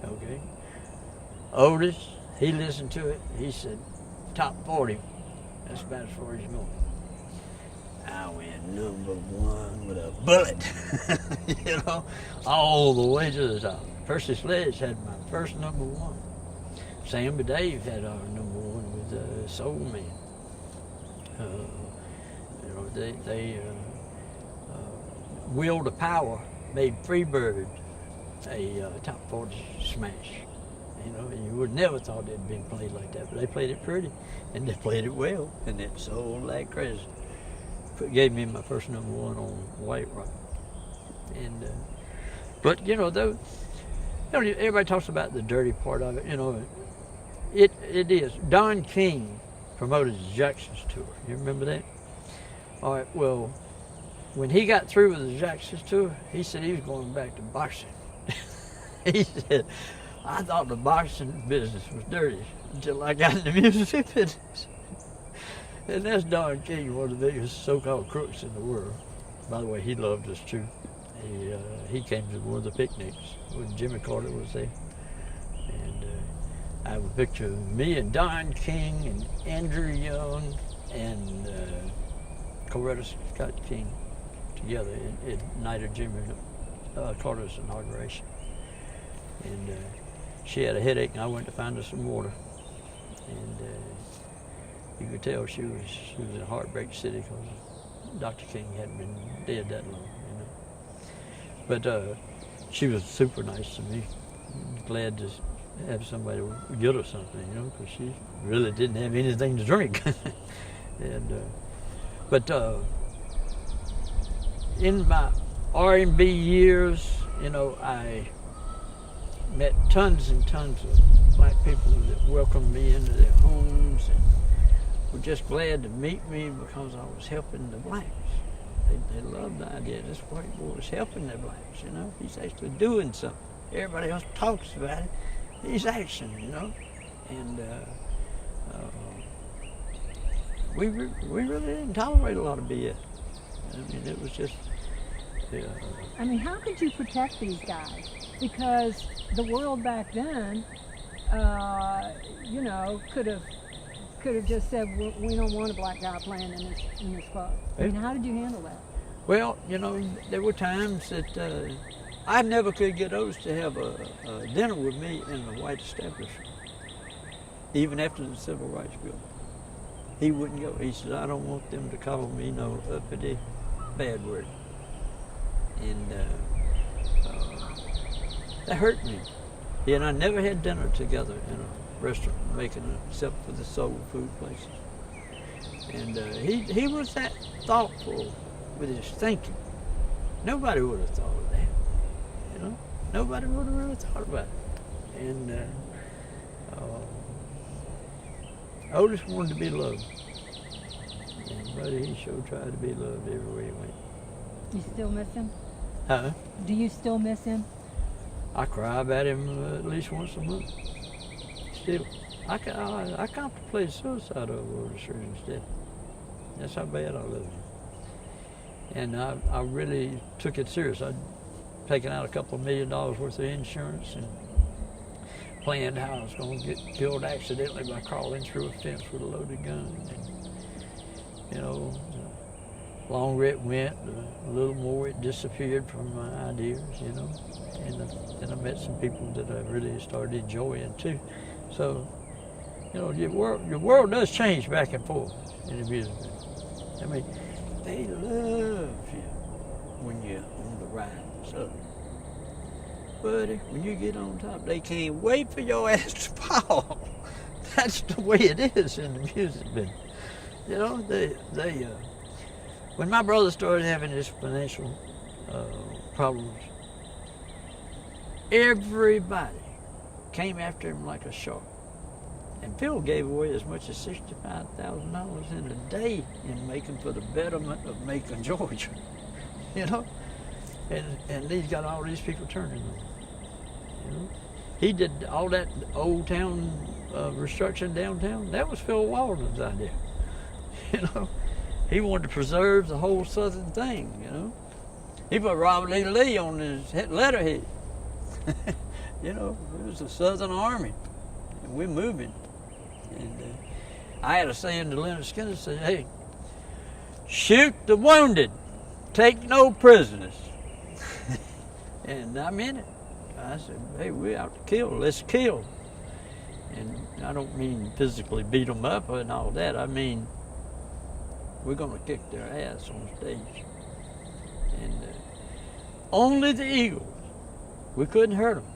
Okay. Otis, he listened to it. He said, top 40. That's about as far as he's going. I went number one with a bullet. You know, all the way to the top. Percy Sledge had my first number one. Sam and Dave had our number one with Soul Man. You know, they Will to Power made Freebird a top 40 smash. You know, you would never thought it'd been played like that, but they played it pretty, and they played it well, and it sold like crazy. Gave me my first number one on White Rock. And but you know, though, you know, everybody talks about the dirty part of it. You know, it is. Don King promoted the Jacksons tour. You remember that? All right. Well, when he got through with the Jacksons tour, he said he was going back to boxing. He said, I thought the boxing business was dirty until I got in the music business. And that's Don King, one of the biggest so-called crooks in the world. By the way, he loved us too. He came to one of the picnics when Jimmy Carter was there. And I have a picture of me and Don King and Andrew Young and Coretta Scott King together at night of Jimmy Carter's inauguration. And she had a headache, and I went to find her some water. And you could tell she was in a heartbreak city because Dr. King hadn't been dead that long, you know. But she was super nice to me. Glad to have somebody get her something, you know, because she really didn't have anything to drink. And but in my R&B years, you know, I met tons and tons of black people that welcomed me into their homes and were just glad to meet me because I was helping the blacks. They loved the idea this white boy was helping the blacks, you know. He's actually doing something. Everybody else talks about it. He's action, you know. And we really didn't tolerate a lot of BS. I mean, it was just... I mean, how could you protect these guys? Because the world back then, you know, could have just said, we don't want a black guy playing in this club. I mean, how did you handle that? Well, you know, there were times that I never could get Otis to have a dinner with me in a white establishment, even after the Civil Rights Bill. He wouldn't go. He said, I don't want them to call me no uppity bad word. And that hurt me. He and I never had dinner together in a restaurant in Macon except for the soul food places. And he was that thoughtful with his thinking. Nobody would have thought of that, you know? Nobody would have really thought about it. And Otis wanted to be loved. And buddy, he sure tried to be loved everywhere he went. You still miss him? Huh? Do you still miss him? I cry about him at least once a month. Still. I contemplate suicide over Otis Redding's death. That's how bad I love him. And I really took it serious. I'd taken out $2 million worth of insurance and planned how I was going to get killed accidentally by crawling through a fence with a loaded gun. And, you know, the longer it went, a little more it disappeared from my ideas, you know. And then I met some people that I really started enjoying too. So, you know, your world does change back and forth in the music. I mean, they love you when you're on the rise up. Buddy, when you get on top, they can't wait for your ass to fall. That's the way it is in the music business. You know, when my brother started having his financial problems, everybody came after him like a shark. And Phil gave away as much as $65,000 in a day in Macon for the betterment of Macon, Georgia. You know? And he's got all these people turning on him. You know? He did all that old town restructuring downtown. That was Phil Walden's idea. You know? He wanted to preserve the whole southern thing, you know? He put Robert E. Lee on his letterhead. You know, it was the Southern Army. And we're moving. And I had a saying to Leonard Skinner, said, hey, shoot the wounded, take no prisoners. And I meant it. I said, hey, we're out to kill, let's kill. And I don't mean physically beat them up and all that. I mean, we're going to kick their ass on stage. And only the Eagles, we couldn't hurt them.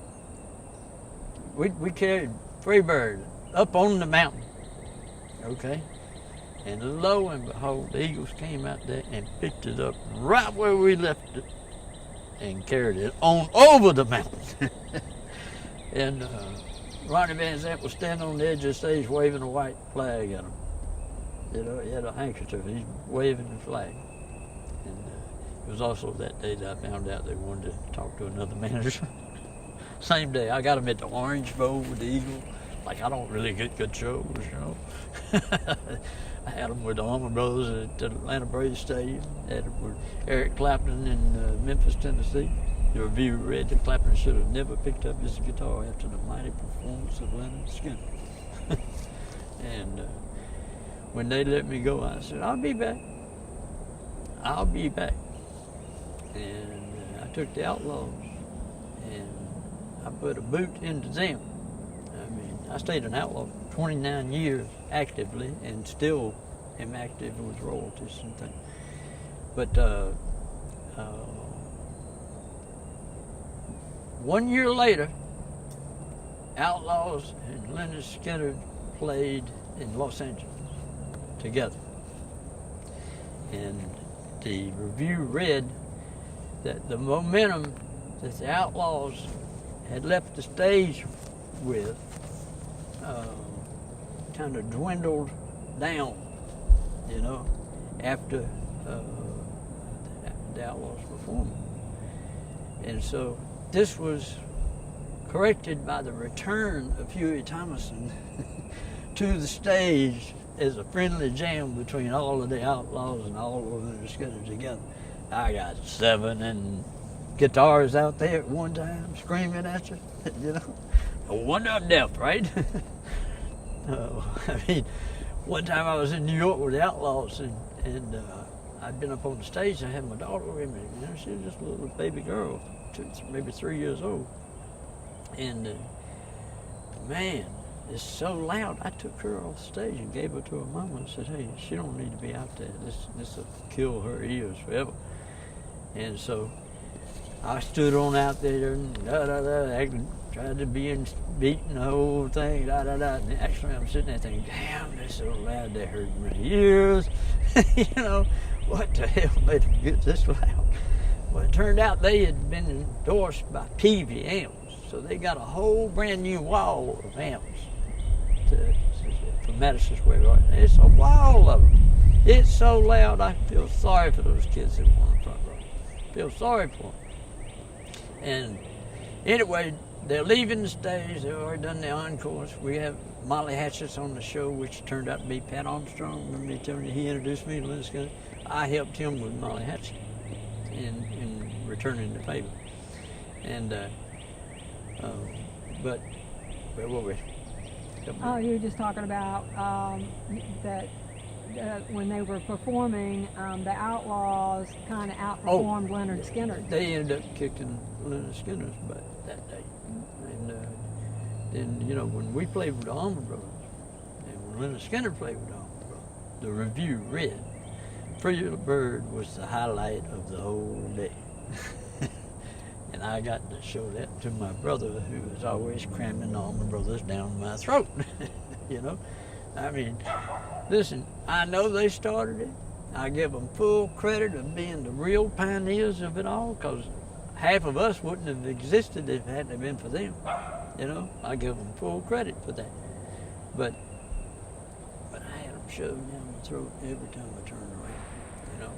We carried Freebird up on the mountain, okay? And lo and behold, the Eagles came out there and picked it up right where we left it and carried it on over the mountain. And Ronnie Van Zant was standing on the edge of the stage waving a white flag at him. You know, he had a handkerchief, he's waving the flag. And it was also that day that I found out they wanted to talk to another manager. Same day, I got him at the Orange Bowl with the Eagles. Like, I don't really get good shows, you know. I had them with the Allman Brothers at the Atlanta Braves Stadium. Had them with Eric Clapton in Memphis, Tennessee. The review read that Clapton should have never picked up his guitar after the mighty performance of Leonard Skinner. And when they let me go, I said, I'll be back. I'll be back. And I took the Outlaws and I put a boot into them. I mean, I stayed an outlaw for 29 years actively and still am active with royalties and things. But 1 year later, Outlaws and Leonard Skinner played in Los Angeles together. And the review read that the momentum that the Outlaws had left the stage with kind of dwindled down, you know, after the Outlaws performed. And so this was corrected by the return of Huey Thomason to the stage as a friendly jam between all of the Outlaws and all of them together together. I got 7 and guitars out there at one time screaming at you, you know. A wonder of death, right? I mean, one time I was in New York with the Outlaws and I'd been up on the stage and I had my daughter with me. You know, she was just a little baby girl, maybe 3 years old. And man, it's so loud. I took her off the stage and gave her to her mama and said, hey, she don't need to be out there. This will kill her ears forever. And so I stood on out there and tried to be beating the whole thing, And actually I'm sitting there thinking, damn, they're so loud, they hurt my ears. You know, what the hell made them get this loud? Well, it turned out they had been endorsed by PV amps. So they got a whole brand new wall of amps for Madison Square Garden. It's a wall of them. It's so loud, I feel sorry for those kids that were on the front row. Feel sorry for them. And anyway, they're leaving the stage. They've already done the encores. We have Molly Hatchett's on the show, which turned out to be Pat Armstrong. Remember me telling you he introduced me to Leonard Skinner? I helped him with Molly Hatchett in returning the favor. And but where were we? Oh, you were just talking about that when they were performing, the Outlaws kind of outperformed Leonard Skinner. They ended up kicking Leonard Skinner's butt that day. And then, you know, when we played with the Allman Brothers, and when Leonard Skinner played with the Allman Brothers, the review read, Pretty Little Bird was the highlight of the whole day. And I got to show that to my brother, who was always cramming Allman Brothers down my throat. You know, I mean, listen, I know they started it. I give them full credit of being the real pioneers of it all, because half of us wouldn't have existed if it hadn't been for them. You know, I give them full credit for that. But I had them shoved down my throat every time I turned around. You know.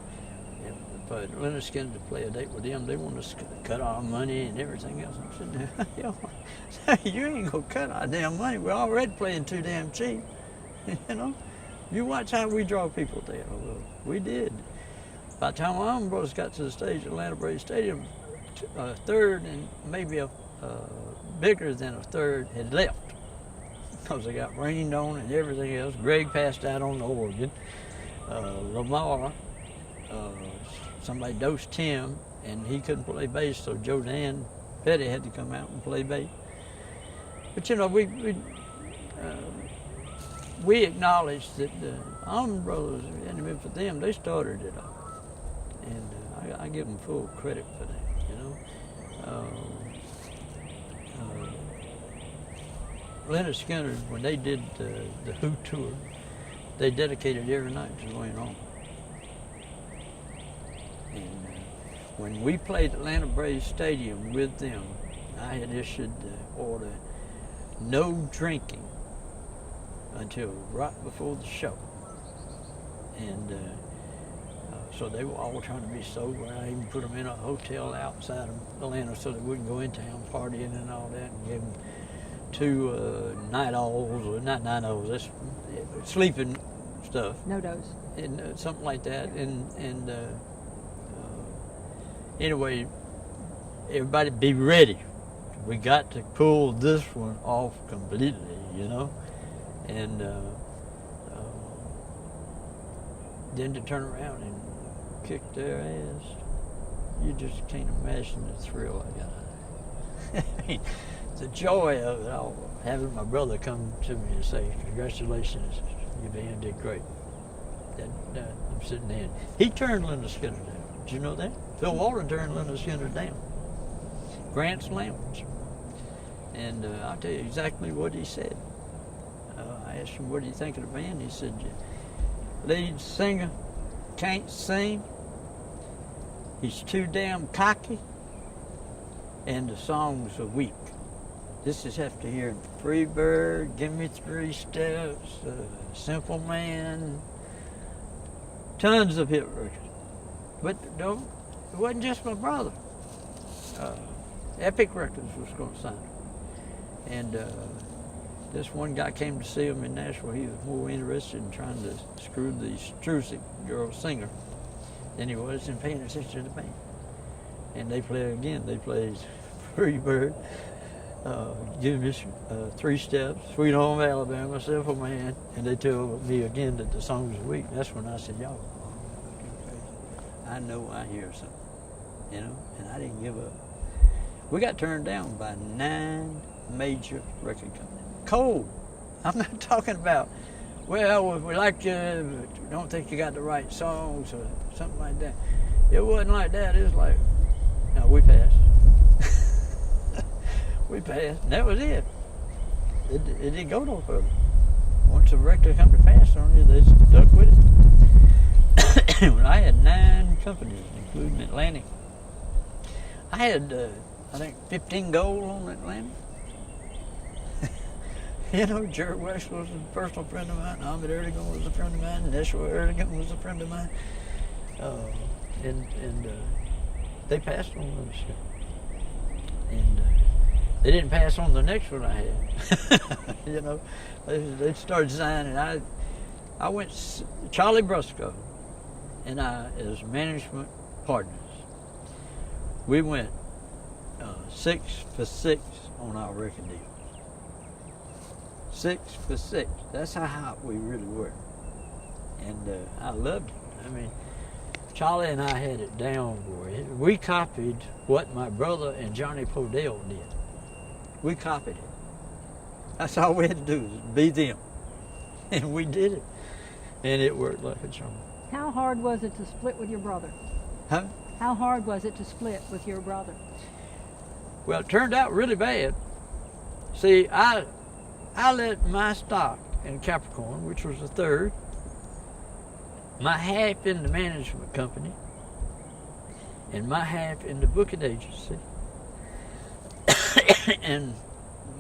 For Leonard Skinner to play a date with them, they want us to cut our money and everything else. I'm sitting there, you ain't gonna cut our damn money. We're already playing too damn cheap. You know, you watch how we draw people there. Well, we did. By the time Allman Brothers got to the stage at Atlanta Braves Stadium, a third and maybe a bigger than a third had left because they got rained on and everything else. Greg passed out on the organ. Lamar. Somebody dosed Tim, and he couldn't play bass, so Joanne Petty had to come out and play bass. But you know, we acknowledged that the Allman Brothers, if it hadn't been for them, they started it all, and I give them full credit for that. You know, Leonard Skinner, when they did the Who tour, they dedicated every night to Louis Armstrong. And when we played Atlanta Braves Stadium with them, I had issued the order, no drinking until right before the show. And so they were all trying to be sober. I even put them in a hotel outside of Atlanta so they wouldn't go in town partying and all that, and gave them 2 night owls, or not night owls, that's sleeping stuff. No dose. And something like that. And anyway, everybody be ready. We got to pull this one off completely, you know? And then to turn around and kicked their ass. You just can't imagine the thrill I got out of it. I mean, the joy of it all, having my brother come to me and say, congratulations, your band did great. I'm sitting there. He turned Leonard Skinner down. Did you know that? Phil Walden turned Leonard Skinner down. Grant's Lounge. And I'll tell you exactly what he said. I asked him, what do you think of the band? He said, lead singer can't sing. He's too damn cocky. And the songs are weak. This is after hearing Freebird, Give Me 3 Steps, Simple Man, tons of hit records. But it wasn't just my brother. Epic Records was going to sign him. And this one guy came to see him in Nashville. He was more interested in trying to screw the Struzik girl singer than he was in paying attention to the band. And they play again. They played Freebird, Give Me 3 Steps, Sweet Home Alabama, Simple Man, and they told me again that the songs were weak. That's when I said, y'all, I know I hear something, you know, and I didn't give up. We got turned down by 9 major record companies. Cold. I'm not talking about, well, we like you, but we don't think you got the right songs or something like that. It wasn't like that. It was like, no, we passed. We passed, and that was it. It didn't go no further. Once a record company passed on you, they stuck with it. When I had 9 companies, including Atlantic, I had, I think, 15 gold on Atlantic. You know, Jerry West was a personal friend of mine, Ahmed Erdogan was a friend of mine, and Eshwa Erdogan was a friend of mine. And they passed on those guys. And they didn't pass on the next one I had. You know, they started signing. I went, Charlie Brusco and I, as management partners, we went 6 for 6 on our record deal. 6 for 6. That's how hot we really were. And I loved it. I mean, Charlie and I had it down, boy. We copied what my brother and Johnny Podell did. We copied it. That's all we had to do, was be them. And we did it. And it worked like a charm. How hard was it to split with your brother? Huh? How hard was it to split with your brother? Well, it turned out really bad. See, I let my stock in Capricorn, which was the third, my half in the management company, and my half in the booking agency, and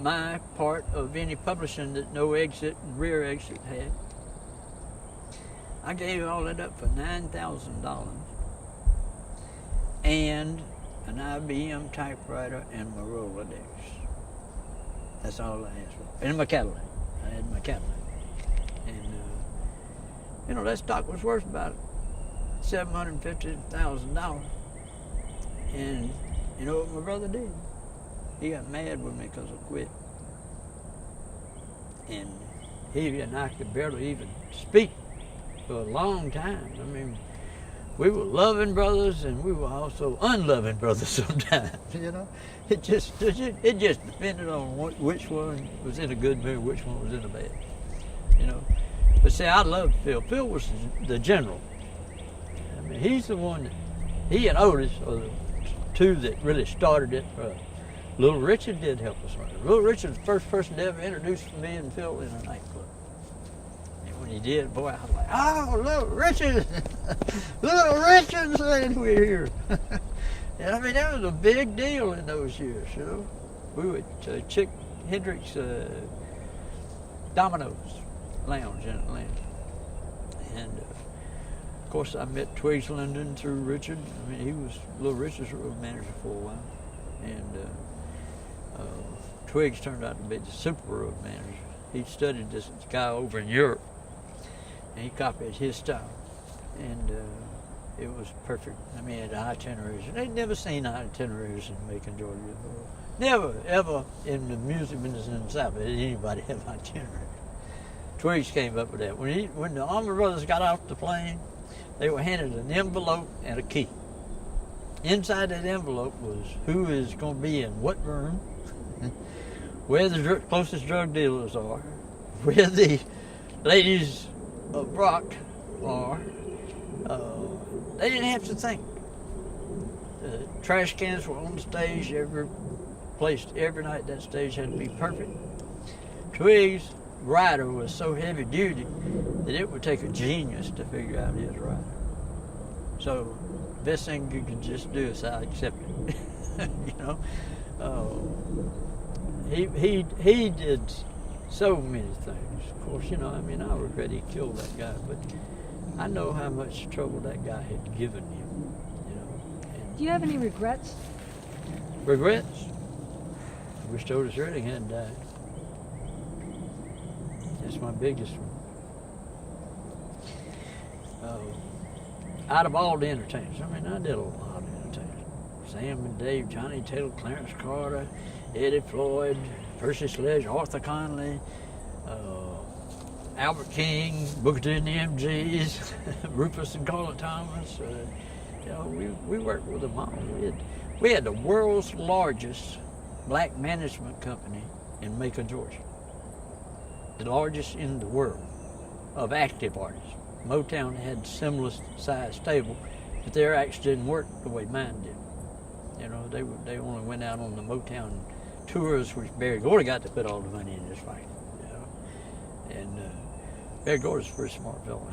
my part of any publishing that no exit and rear exit had. I gave all that up for $9,000 and an IBM typewriter and my Rolodex. That's all I asked for. And my Cadillac. I had my Cadillac. And, you know, that stock was worth about $750,000. And you know what my brother did? He got mad with me because I quit. And he and I could barely even speak for a long time. I mean, we were loving brothers and we were also unloving brothers sometimes, you know. It just depended on which one was in a good mood, which one was in a bad, you know. But see, I loved Phil. Phil was the general. I mean, he's the one that, he and Otis are the two that really started it for us. Little Richard did help us run it. Little Richard was the first person to ever introduce me and Phil in a nightclub. And when he did, boy, I was like, oh, Little Richard! Little Richard said we're here. And I mean, that was a big deal in those years, you know. We were at Chick Hendricks Domino's Lounge in Atlanta. And of course, I met Twiggs Linden through Richard. I mean, he was Little Richard's road manager for a while. And Twiggs turned out to be the super road manager. He studied this guy over in Europe, and he copied his style. And it was perfect. I mean, the itineraries. They'd never seen itineraries in Macon, Georgia before. Never, ever in the music business in the South did anybody have itineraries. Twiggs came up with that. When the Allman Brothers got off the plane, they were handed an envelope and a key. Inside that envelope was who is going to be in what room, where the closest drug dealers are, where the ladies of rock are. They didn't have to think. The trash cans were on the stage. Every night that stage had to be perfect. Twig's rider was so heavy duty that it would take a genius to figure out his rider. So the best thing you could just do is I accept it. You know, he did so many things. Of course, you know, I mean, I regret he killed that guy, but I know how much trouble that guy had given him. You know. Do you have any regrets? Regrets? I wish Otis Redding hadn't died. That's my biggest one. Out of all the entertainers, I mean, I did a lot of entertainers. Sam and Dave, Johnny Taylor, Clarence Carter, Eddie Floyd, Percy Sledge, Arthur Conley, Albert King, Booker T and the MGs, Rufus and Carla Thomas. You know, we worked with them all. We had the world's largest black management company in Macon, Georgia. The largest in the world of active artists. Motown had similar size stable, but their acts didn't work the way mine did. You know, they only went out on the Motown tours, which Barry Gordy got to put all the money in this fight. You know, and Barry Gordy's a pretty smart fellow.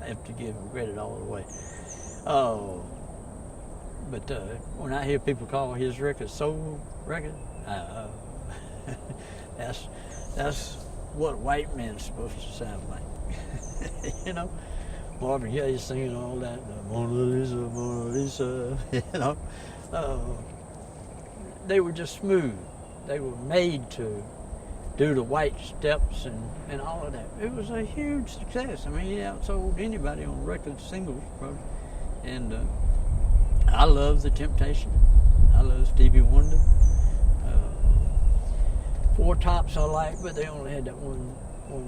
I have to give him credit all the way. But when I hear people call his record soul record, that's what white men's supposed to sound like. You know, Marvin Gaye singing all that, Mona Lisa, Mona Lisa. You know, they were just smooth. They were made to do the white steps and all of that. It was a huge success. I mean, he outsold anybody on record singles, probably. And I love The Temptation. I love Stevie Wonder. Four Tops I like, but they only had that one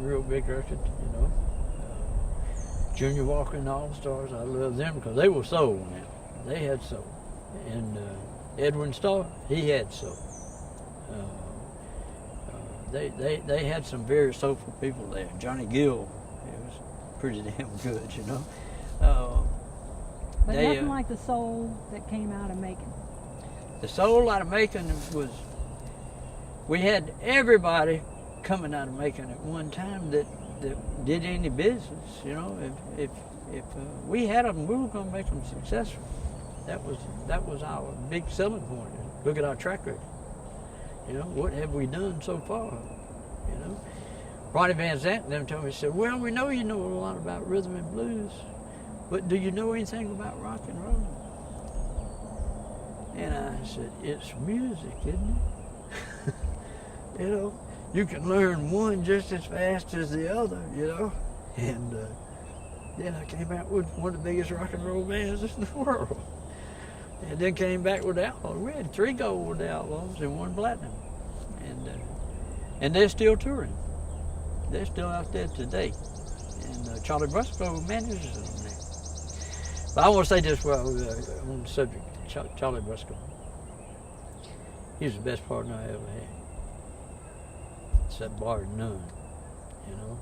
real big record, you know. Junior Walker and the All-Stars, I love them because they were soul now. They had soul. And Edwin Starr, he had soul. They had some very soulful people there. Johnny Gill, it was pretty damn good, you know. But nothing like the soul that came out of Macon. The soul out of Macon was, we had everybody coming out of Macon at one time that did any business, you know. If we had them, we were going to make them successful. That was our big selling point. Look at our track record. You know, what have we done so far? You know, Ronnie Van Zant and them told me, said, well, we know you know a lot about rhythm and blues, but do you know anything about rock and roll? And I said, it's music, isn't it? You know, you can learn one just as fast as the other, you know. And then I came out with one of the biggest rock and roll bands in the world. And then came back with the Outlaws. We had 3 gold with the Outlaws and 1 platinum. And they're still touring. They're still out there today. And Charlie Brusco manages them now. But I want to say this while we're on the subject, Charlie Brusco. He was the best partner I ever had. Except bar none, you know.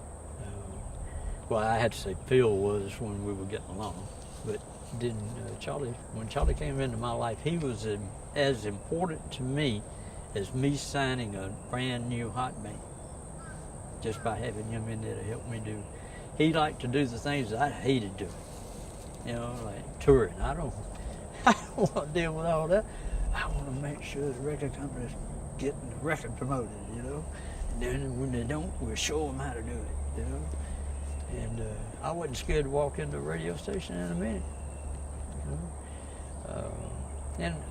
Well, I had to say Phil was when we were getting along. But Charlie, when Charlie came into my life, he was as important to me as me signing a brand new hot band. Just by having him in there to help me do. He liked to do the things that I hated doing. You know, like touring. I don't want to deal with all that. I want to make sure the record company's getting the record promoted, you know. And then when they don't, we'll show them how to do it, you know. And I wasn't scared to walk into a radio station in a minute. You know?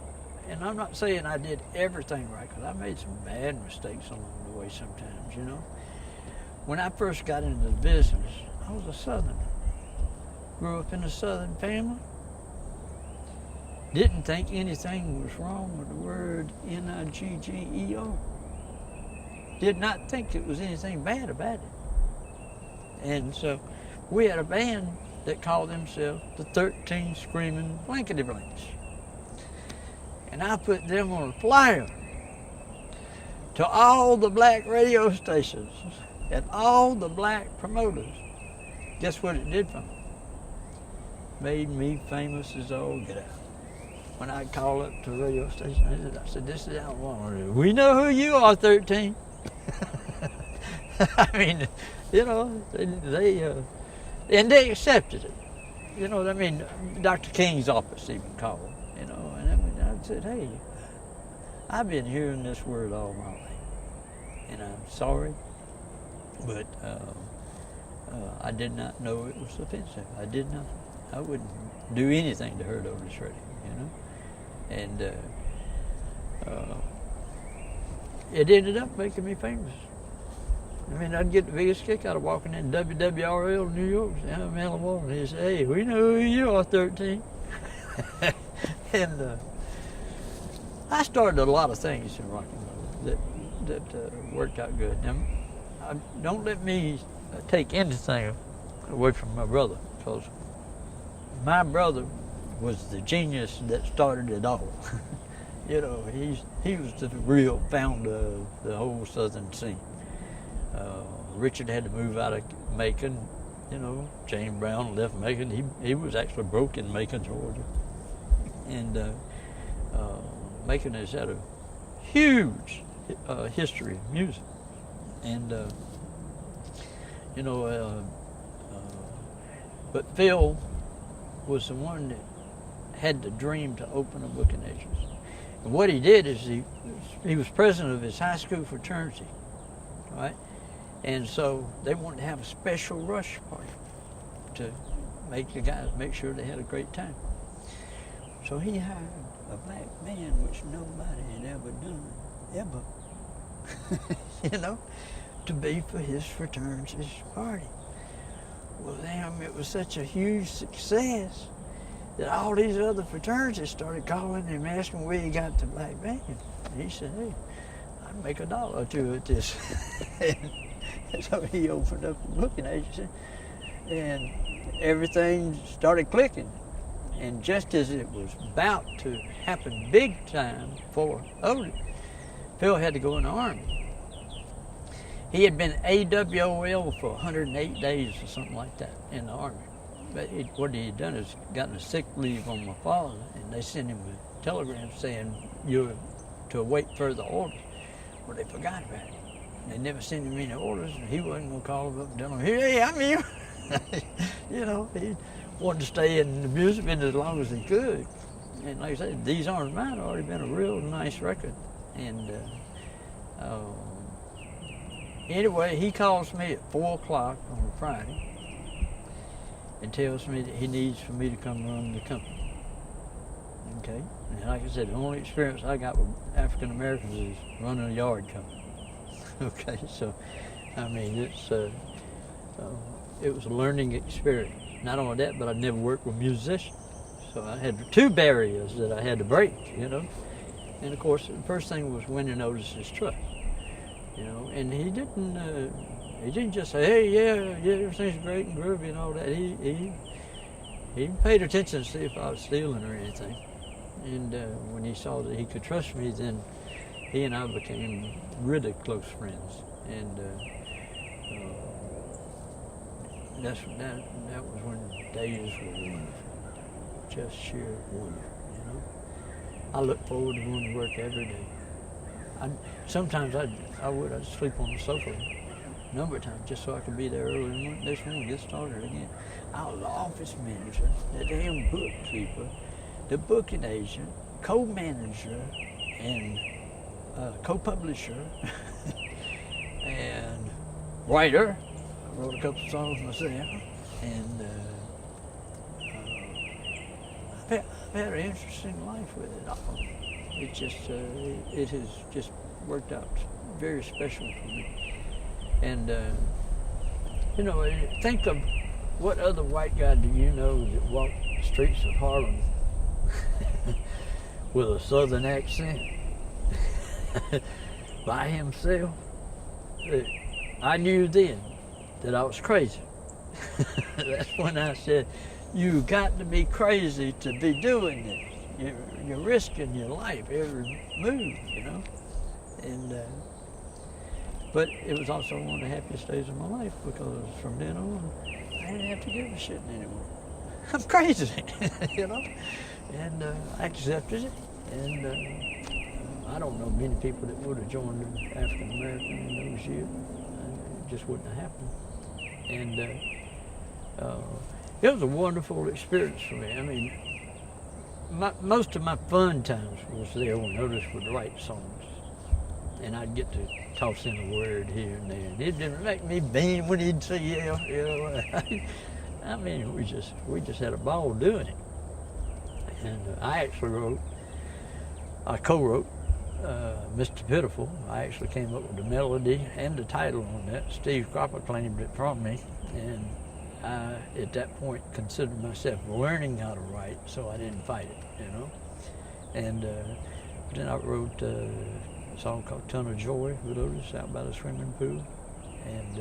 And I'm not saying I did everything right, because I made some bad mistakes along the way sometimes, you know. When I first got into the business, I was a Southerner. Grew up in a Southern family. Didn't think anything was wrong with the word Niggero. Did not think it was anything bad about it. And so we had a band that call themselves the 13 Screaming Blankety Blanks. And I put them on a flyer to all the black radio stations and all the black promoters. Guess what it did for me? Made me famous as all get out. When I call up to the radio station, I said, this is how I want to do. We know who you are, 13. I mean, you know, and they accepted it. You know what I mean? Dr. King's office even called, you know, and I said, hey, I've been hearing this word all my life, and I'm sorry, but I did not know it was offensive. I did not. I wouldn't do anything to hurt Otis Redding, you know, and it ended up making me famous. I mean, I'd get the biggest kick out of walking in WWRL in New York, down in Walden. He'd say, hey, we know who you are, 13. And I started a lot of things in rock and roll that worked out good. Now, don't let me take anything away from my brother, because my brother was the genius that started it all. You know, he was the real founder of the whole Southern scene. Richard had to move out of Macon, you know. James Brown left Macon. He was actually broke in Macon, Georgia. And Macon has had a huge history of music. And, you know, but Phil was the one that had the dream to open a booking agency. And what he did is he was president of his high school fraternity, right? And so they wanted to have a special rush party to make the guys make sure they had a great time. So he hired a black man, which nobody had ever done, ever, you know, to be for his fraternity's party. Well, damn, it was such a huge success that all these other fraternities started calling him, asking where he got the black band. And he said, hey, I'd make $1 or $2 at this. And so he opened up a booking agency, and everything started clicking. And just as it was about to happen big time for Otis, Phil had to go in the Army. He had been AWOL for 108 days or something like that in the Army. But what he had done is gotten a sick leave on my father, and they sent him a telegram saying, you're to await further orders. Well, they forgot about it. They never sent him any orders, and he wasn't going to call them up and tell them, hey, I'm here. You know, he wanted to stay in the music business as long as he could. And like I said, These Arms Mine had already been a real nice record. And anyway, he calls me at 4 o'clock on a Friday and tells me that he needs for me to come run the company. Okay? And like I said, the only experience I got with African Americans is running a yard company. Okay, so, I mean, it was a learning experience. Not only that, but I'd never worked with musicians. So I had 2 barriers that I had to break, you know. And of course, the first thing was winning Otis's trust, you know. And he didn't just say, hey, yeah, everything's great and groovy and all that. He paid attention to see if I was stealing or anything. And when he saw that he could trust me, then he and I became really close friends. And that was when days were wonderful, just sheer wonder, you know. I look forward to going to work every day. Sometimes I'd sleep on the sofa a number of times just so I could be there early in the morning. Next morning, get started again. Our office manager, the damn bookkeeper, the booking agent, co-manager, and co-publisher, and writer. I wrote a couple songs myself, and I've had an interesting life with it all. It just, it has just worked out very special for me. And, you know, think of what other white guy do you know that walked the streets of Harlem with a Southern accent by himself? I knew then that I was crazy. That's when I said, you got to be crazy to be doing this. You're risking your life every move, you know. And but it was also one of the happiest days of my life, because from then on, I didn't have to give a shit anymore. I'm crazy, you know. And I accepted it. And I don't know many people that would have joined the African American in those years. It just wouldn't have happened. And it was a wonderful experience for me. I mean, most of my fun times was there when Otis would write songs. And I'd get to toss in a word here and there. And it didn't make me beam when he'd say, yeah, you know. I mean, we just had a ball doing it. And I actually co-wrote Mr. Pitiful. I actually came up with the melody and the title on that. Steve Cropper claimed it from me. And I, at that point, considered myself learning how to write, so I didn't fight it, you know. And then I wrote a song called Ton of Joy with Otis out by the swimming pool. And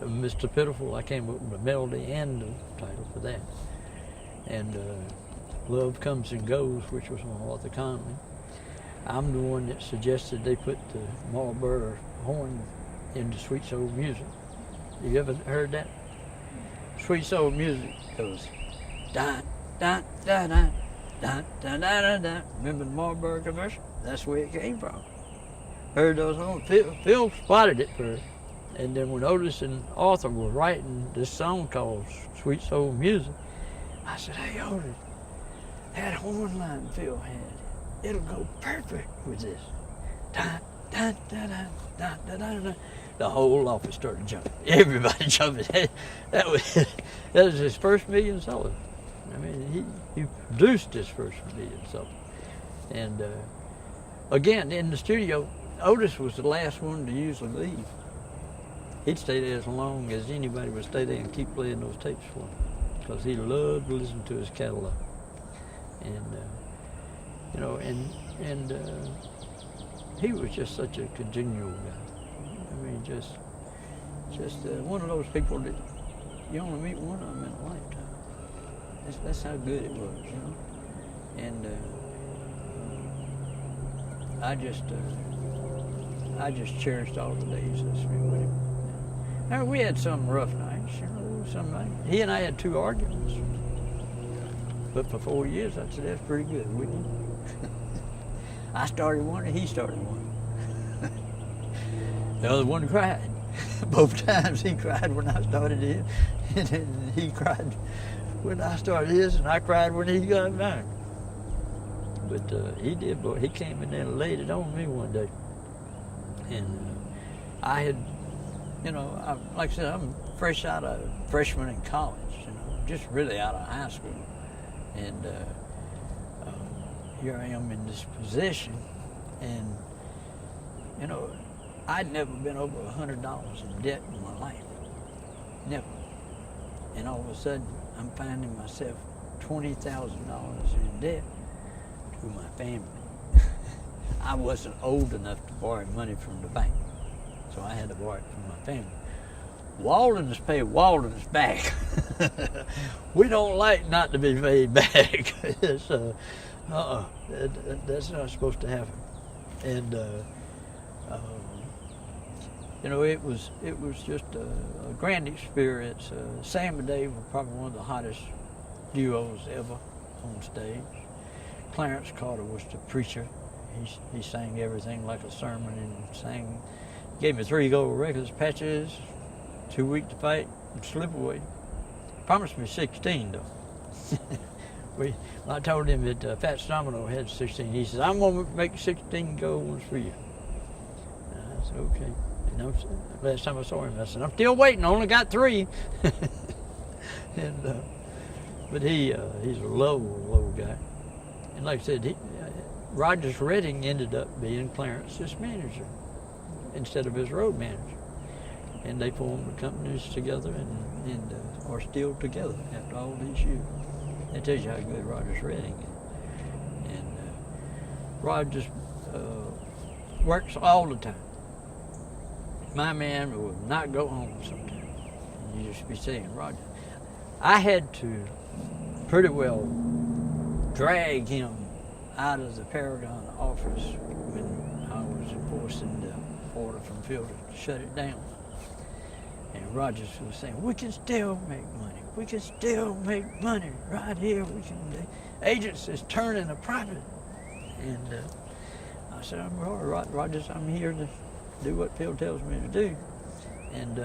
Mr. Pitiful, I came up with the melody and the title for that. And Love Comes and Goes, which was on Arthur Conley. I'm the one that suggested they put the Marlboro horn into Sweet Soul Music. You ever heard that? Sweet Soul Music goes da da da da da da da da da. Remember the Marlboro commercial? That's where it came from. Heard those horns. Phil spotted it first. And then when Otis and Arthur were writing this song called Sweet Soul Music, I said, hey, Otis, that horn line Phil had, it'll go perfect with this. Da, da, da, da, da, da, da, da. The whole office started jumping. Everybody jumping. That was his first million sellers. I mean, he produced his first million sellers. And again, in the studio, Otis was the last one to usually leave. He'd stay there as long as anybody would stay there and keep playing those tapes for him, because he loved to listen to his catalog. And you know, and he was just such a congenial guy. I mean, just one of those people that you only meet one of them in a lifetime. That's how good it was, you know. And I just cherished all the days I spent with him. Now, we had some rough nights, you know. Some nights. He and I had 2 arguments, but for 4 years, I said, that's pretty good, wouldn't you? I started one and he started one. The other one cried. Both times he cried when I started his, and then he cried when I started his, and I cried when he got mine. But he did, boy. He came in there and laid it on me one day. And I had, you know, like I said, I'm fresh out of freshman in college, you know, just really out of high school. And here I am in this position, and, you know, I'd never been over $100 in debt in my life, never. And all of a sudden, I'm finding myself $20,000 in debt to my family. I wasn't old enough to borrow money from the bank, so I had to borrow it from my family. Walden's paid Walden's back. We don't like not to be paid back. It's, that's not supposed to happen. And you know, it was just a grand experience. Sam and Dave were probably one of the hottest duos ever on stage. Clarence Carter was the preacher. He sang everything like a sermon, and gave me 3 gold records, Patches, Too Weak to Fight, and Slip Away. Promised me 16 though. I told him that Fats Domino had 16. He says, I'm going to make 16 gold ones for you. And I said, okay. And last time I saw him, I said, I'm still waiting, I only got 3. And but he's a low guy. And like I said, Rogers Redding ended up being Clarence's manager instead of his road manager. And they formed the companies together and are still together after all these years. That tells you how good Rogers Redding is. And Rogers works all the time. my man would not go home sometimes. And you just be saying, Roger, I had to pretty well drag him out of the Paragon office when I was enforcing the order from Field to shut it down. And Rogers was saying, we can still make money. We can still make money right here. We can. The agents is turning a profit. And I said, I'm Rogers, I'm here to do what Phil tells me to do. And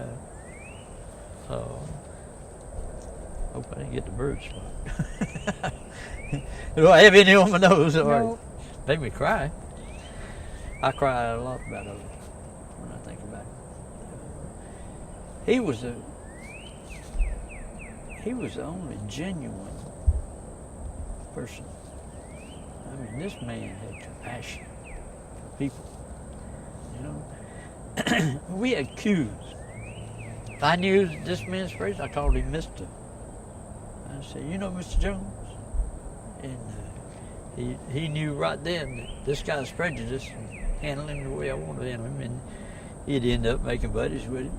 hope I didn't get the bird spot. Do I have any on my nose? Or make me cry. I cry a lot about it when I think about it. He was the only genuine person. I mean, this man had compassion for people. You know, we had cues. If I knew this man's phrase, I called him Mr. I said, you know, Mr. Jones, and he knew right then that this guy's prejudiced and handle him the way I wanted to handle him, and he'd end up making buddies with him.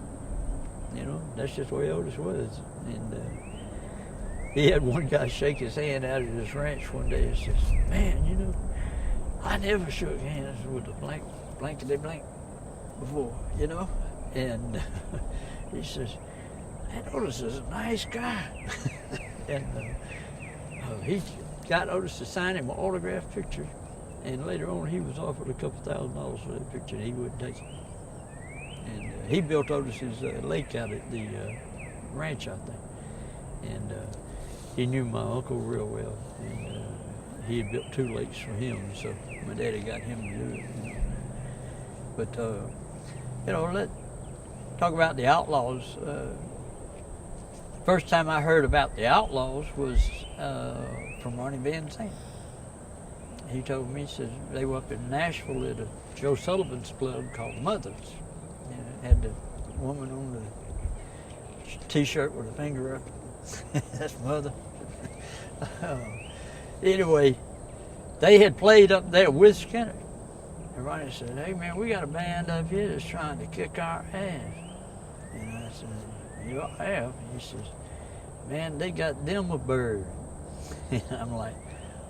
You know, that's just the way Otis was. And he had one guy shake his hand out at his ranch one day and says, man, you know, I never shook hands with a blankety blank before, you know? And he says, man, Otis is a nice guy. And he got Otis to sign him an autographed picture. And later on, he was offered a couple $1,000 for that picture, and he wouldn't take it. And he built Otis's lake out at the ranch, I think. And he knew my uncle real well, and he had built 2 lakes for him, so my daddy got him to do it. You know. But you know, let's talk about the Outlaws. First time I heard about the Outlaws was from Ronnie Van Zandt. He told me, he says they were up in Nashville at a Joe Sullivan's club called Mothers. And it had the woman on the T-shirt with a finger up. That's Mother. Anyway, they had played up there with Skinner. And Ronnie said, hey man, we got a band up here that's trying to kick our ass. And I said, you have? He says, man, they got them a bird. And I'm like,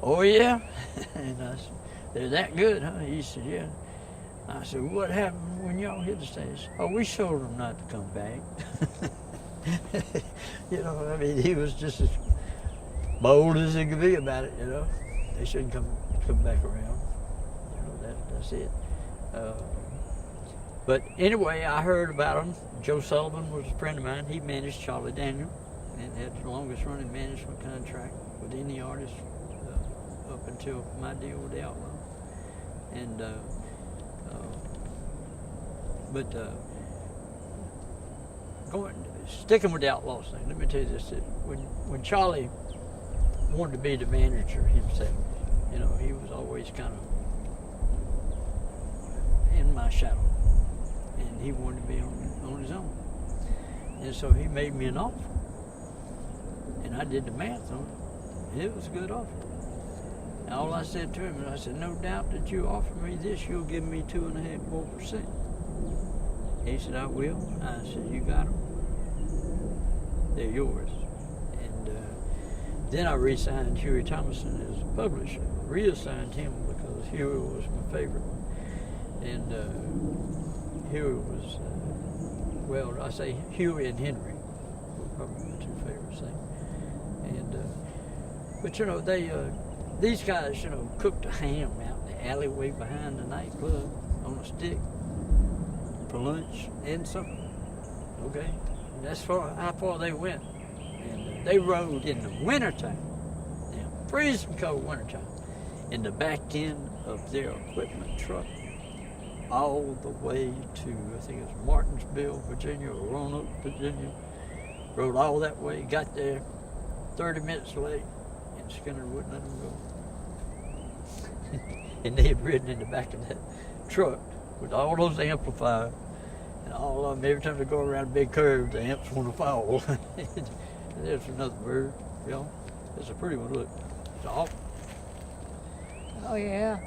oh yeah? And I said, they're that good, huh? He said, yeah. I said, what happened when y'all hit the stage? Oh, we showed them not to come back. You know, I mean, he was just as bold as he could be about it, you know. They shouldn't come back around. You know, that's it. But anyway, I heard about him. Joe Sullivan was a friend of mine. He managed Charlie Daniel and had the longest running management contract with any artist up until my deal with the Outlaw. And sticking with the Outlaws thing, let me tell you this, that when Charlie wanted to be the manager himself, you know, he was always kind of in my shadow, and he wanted to be on his own. And so he made me an offer, and I did the math on it. It was a good offer. And all I said to him, I said, no doubt that you offer me this, you'll give me 2.5% more. He said, I will. I said, you got them. They're yours. And then I re-signed Huey Thomason as a publisher. Reassigned him because Huey was my favorite one. And Huey was, well, I say Huey and Henry were probably my 2 favorites things. And, but you know, these guys, you know, cooked a ham out in the alleyway behind the nightclub on a stick for lunch and supper. Okay? And that's how far they went. And they rode in the wintertime, freezing cold wintertime, in the back end of their equipment truck, all the way to, I think it was Martinsville, Virginia, or Roanoke, Virginia. Rode all that way, got there 30 minutes late, and Skinner wouldn't let them go. And they had ridden in the back of that truck with all those amplifiers, and all of them, every time they go around a big curve, the amps want to fall. There's another bird, you know. It's a pretty one, look. It's awful. Oh, yeah.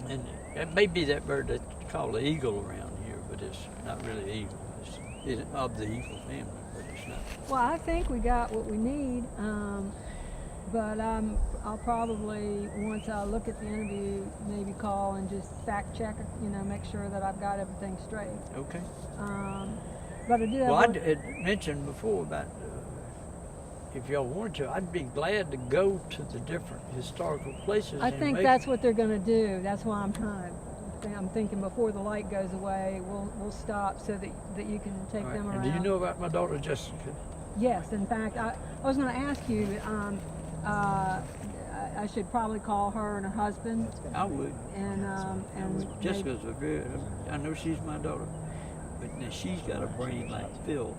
And it may be that bird that's called the eagle around here, but it's not really evil. It's of the evil family, but it's not. Well, I think we got what we need, but I'll probably, once I look at the interview, maybe call and just fact check, make sure that I've got everything straight. Okay. But I do have Well, I one- had mentioned before about if y'all wanted to, I'd be glad to go to the different historical places. I in think Macon. that's what they're going to do. That's why I'm thinking before the light goes away, we'll stop so that you can take All right. them And around. do you know about my daughter Jessica? Yes, in fact, I was going to ask you. I should probably call her and her husband, I would. and Jessica's a very. I know she's my daughter, but now she's got a brain like Phil.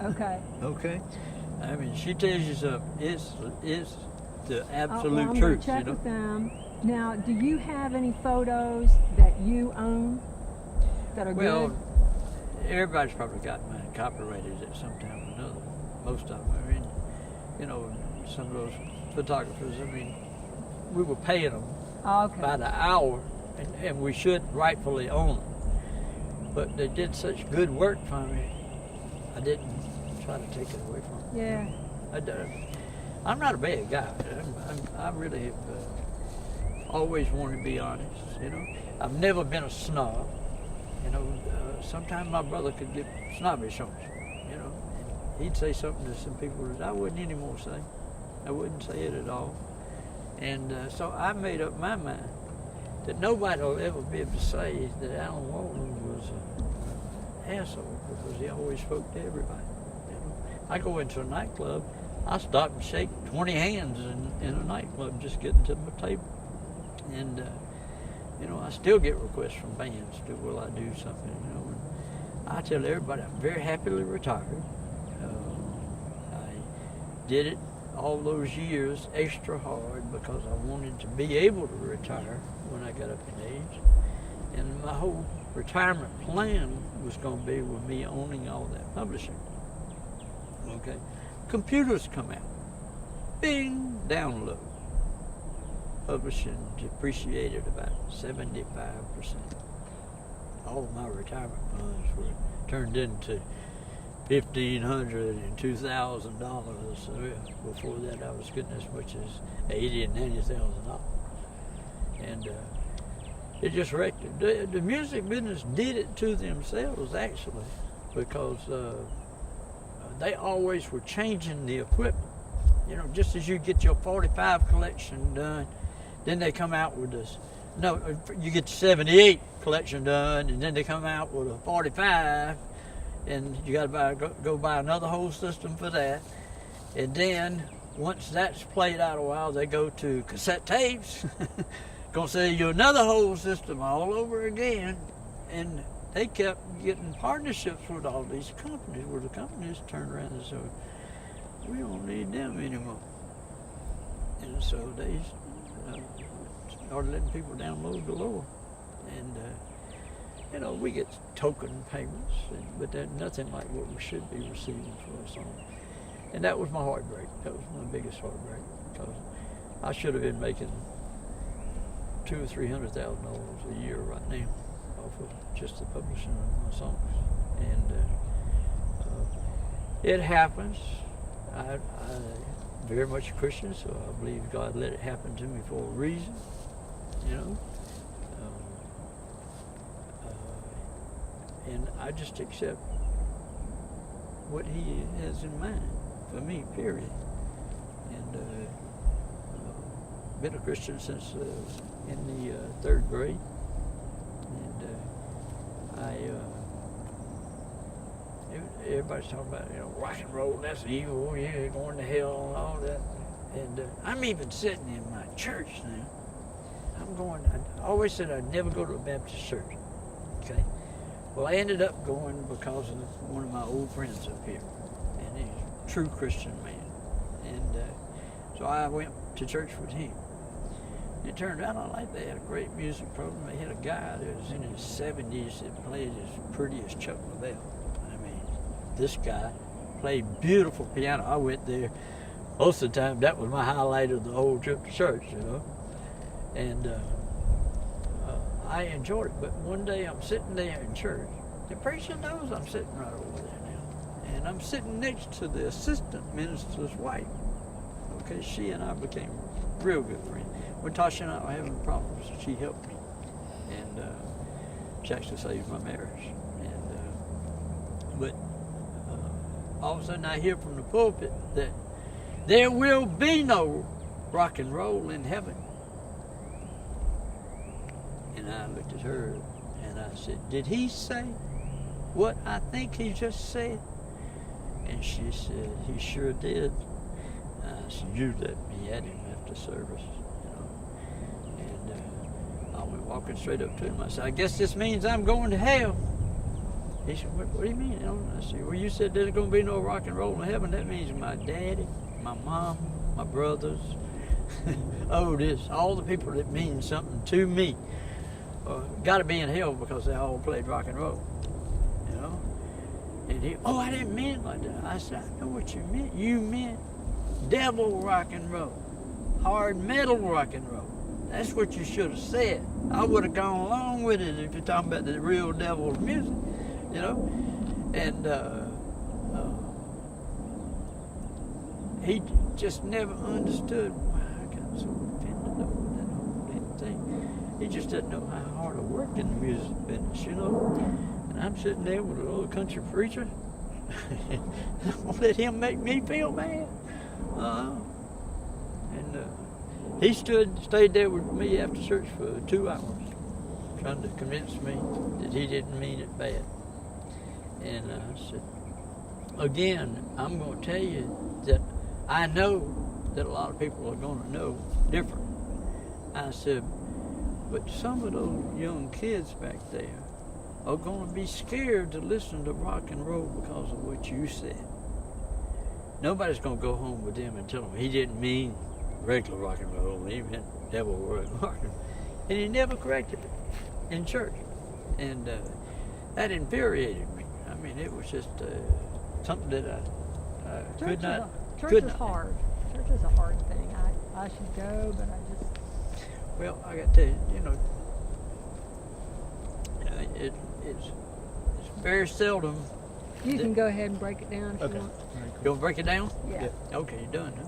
okay. Okay. I mean, she tells you something. It's the absolute I'm truth. Gonna check You know. with them. Now, do you have any photos that you own that are Well, good? everybody's probably got mine copyrighted at some time or another. Most of them. I mean, some of those photographers. I mean, we were paying them Okay. by the hour, and we should rightfully own them. But they did such good work for me, I didn't try to take it away from them. Yeah. I'm not a bad guy. I really have always wanted to be honest. I've never been a snob. Sometimes my brother could get snobbish on you. And he'd say something to some people that I wouldn't anymore say. I wouldn't say it at all. And so I made up my mind that nobody will ever be able to say that Alan Walden was an asshole, because he always spoke to everybody. I go into a nightclub, I stop and shake 20 hands in a nightclub just getting to my table. And, I still get requests from bands to, will I do something, and I tell everybody I'm very happily retired. I did it all those years extra hard because I wanted to be able to retire when I got up in age. And my whole retirement plan was going to be with me owning all that publishing. Okay. Computers come out. Bing, download. Publishing depreciated about 75%. All of my retirement funds were turned into $1,500 and $2,000. Before that, I was getting as much as $80,000 and $90,000. And it just wrecked it. The music business did it to themselves, actually, because they always were changing the equipment. Just as you get your 45 collection done, then they come out with this. No, you get the 78 collection done, and then they come out with a 45, and you got to go buy another whole system for that. And then once that's played out a while, they go to cassette tapes. Gonna sell you another whole system all over again. And they kept getting partnerships with all these companies, where the companies turned around and said, we don't need them anymore. And so they started letting people download galore. And we get token payments, but they're nothing like what we should be receiving for a song. And that was my heartbreak. That was my biggest heartbreak, because I should have been making $200,000 or $300,000 a year right now off of just the publishing of my songs. And it happens. I'm very much a Christian, so I believe God let it happen to me for a reason. And I just accept what He has in mind for me, period. And been a Christian since in the third grade. And everybody's talking about, rock and roll, that's evil, yeah, going to hell and all that. And I'm even sitting in my church now. I always said I'd never go to a Baptist church. Okay. Well, I ended up going because of one of my old friends up here. And he's a true Christian man. And so I went to church with him. It turned out they had a great music program. They had a guy that was in his 70s that played as pretty as Chuck Leavell. I mean, this guy played beautiful piano. I went there most of the time. That was my highlight of the whole trip to church, And I enjoyed it. But one day I'm sitting there in church, The preacher knows I'm sitting right over there now. And I'm sitting next to the assistant minister's wife. Okay, she and I became real good friends. When Tasha and I were having problems, she helped me. And she actually saved my marriage. But all of a sudden I hear from the pulpit that there will be no rock and roll in heaven. And I looked at her and I said, did he say what I think he just said? And she said, he sure did. I said, you let me at him after service, you know. And I went walking straight up to him. I said, I guess this means I'm going to hell. He said, what do you mean? I said, well, you said there's going to be no rock and roll in heaven. That means my daddy, my mom, my brothers, all the people that mean something to me got to be in hell because they all played rock and roll, you know. And he, oh, I didn't mean it like that. I said, I know what you meant. You meant devil rock and roll, hard metal rock and roll. That's what you should have said. I would have gone along with it if you're talking about the real devil's music, you know. And he just never understood why I got so offended over that whole damn thing. He just didn't know how hard I worked in the music business, you know. And I'm sitting there with a little country preacher. Don't let him make me feel bad. He stayed there with me after church for 2 hours, trying to convince me that he didn't mean it bad. And I said, again, I'm going to tell you that I know that a lot of people are going to know different. I said, but some of those young kids back there are going to be scared to listen to rock and roll because of what you said. Nobody's going to go home with them and tell them he didn't mean regular rock and roll, he meant devil rock and roll. And he never corrected it in church. And that infuriated me. I mean, it was just something that I could not. Church is hard. Church is a hard thing. I should go, but I just. Well, I got to tell you, you know, it's very seldom. You can go ahead and break it down if Okay. you want. You want to break it down? Yeah. Okay, you're done, huh?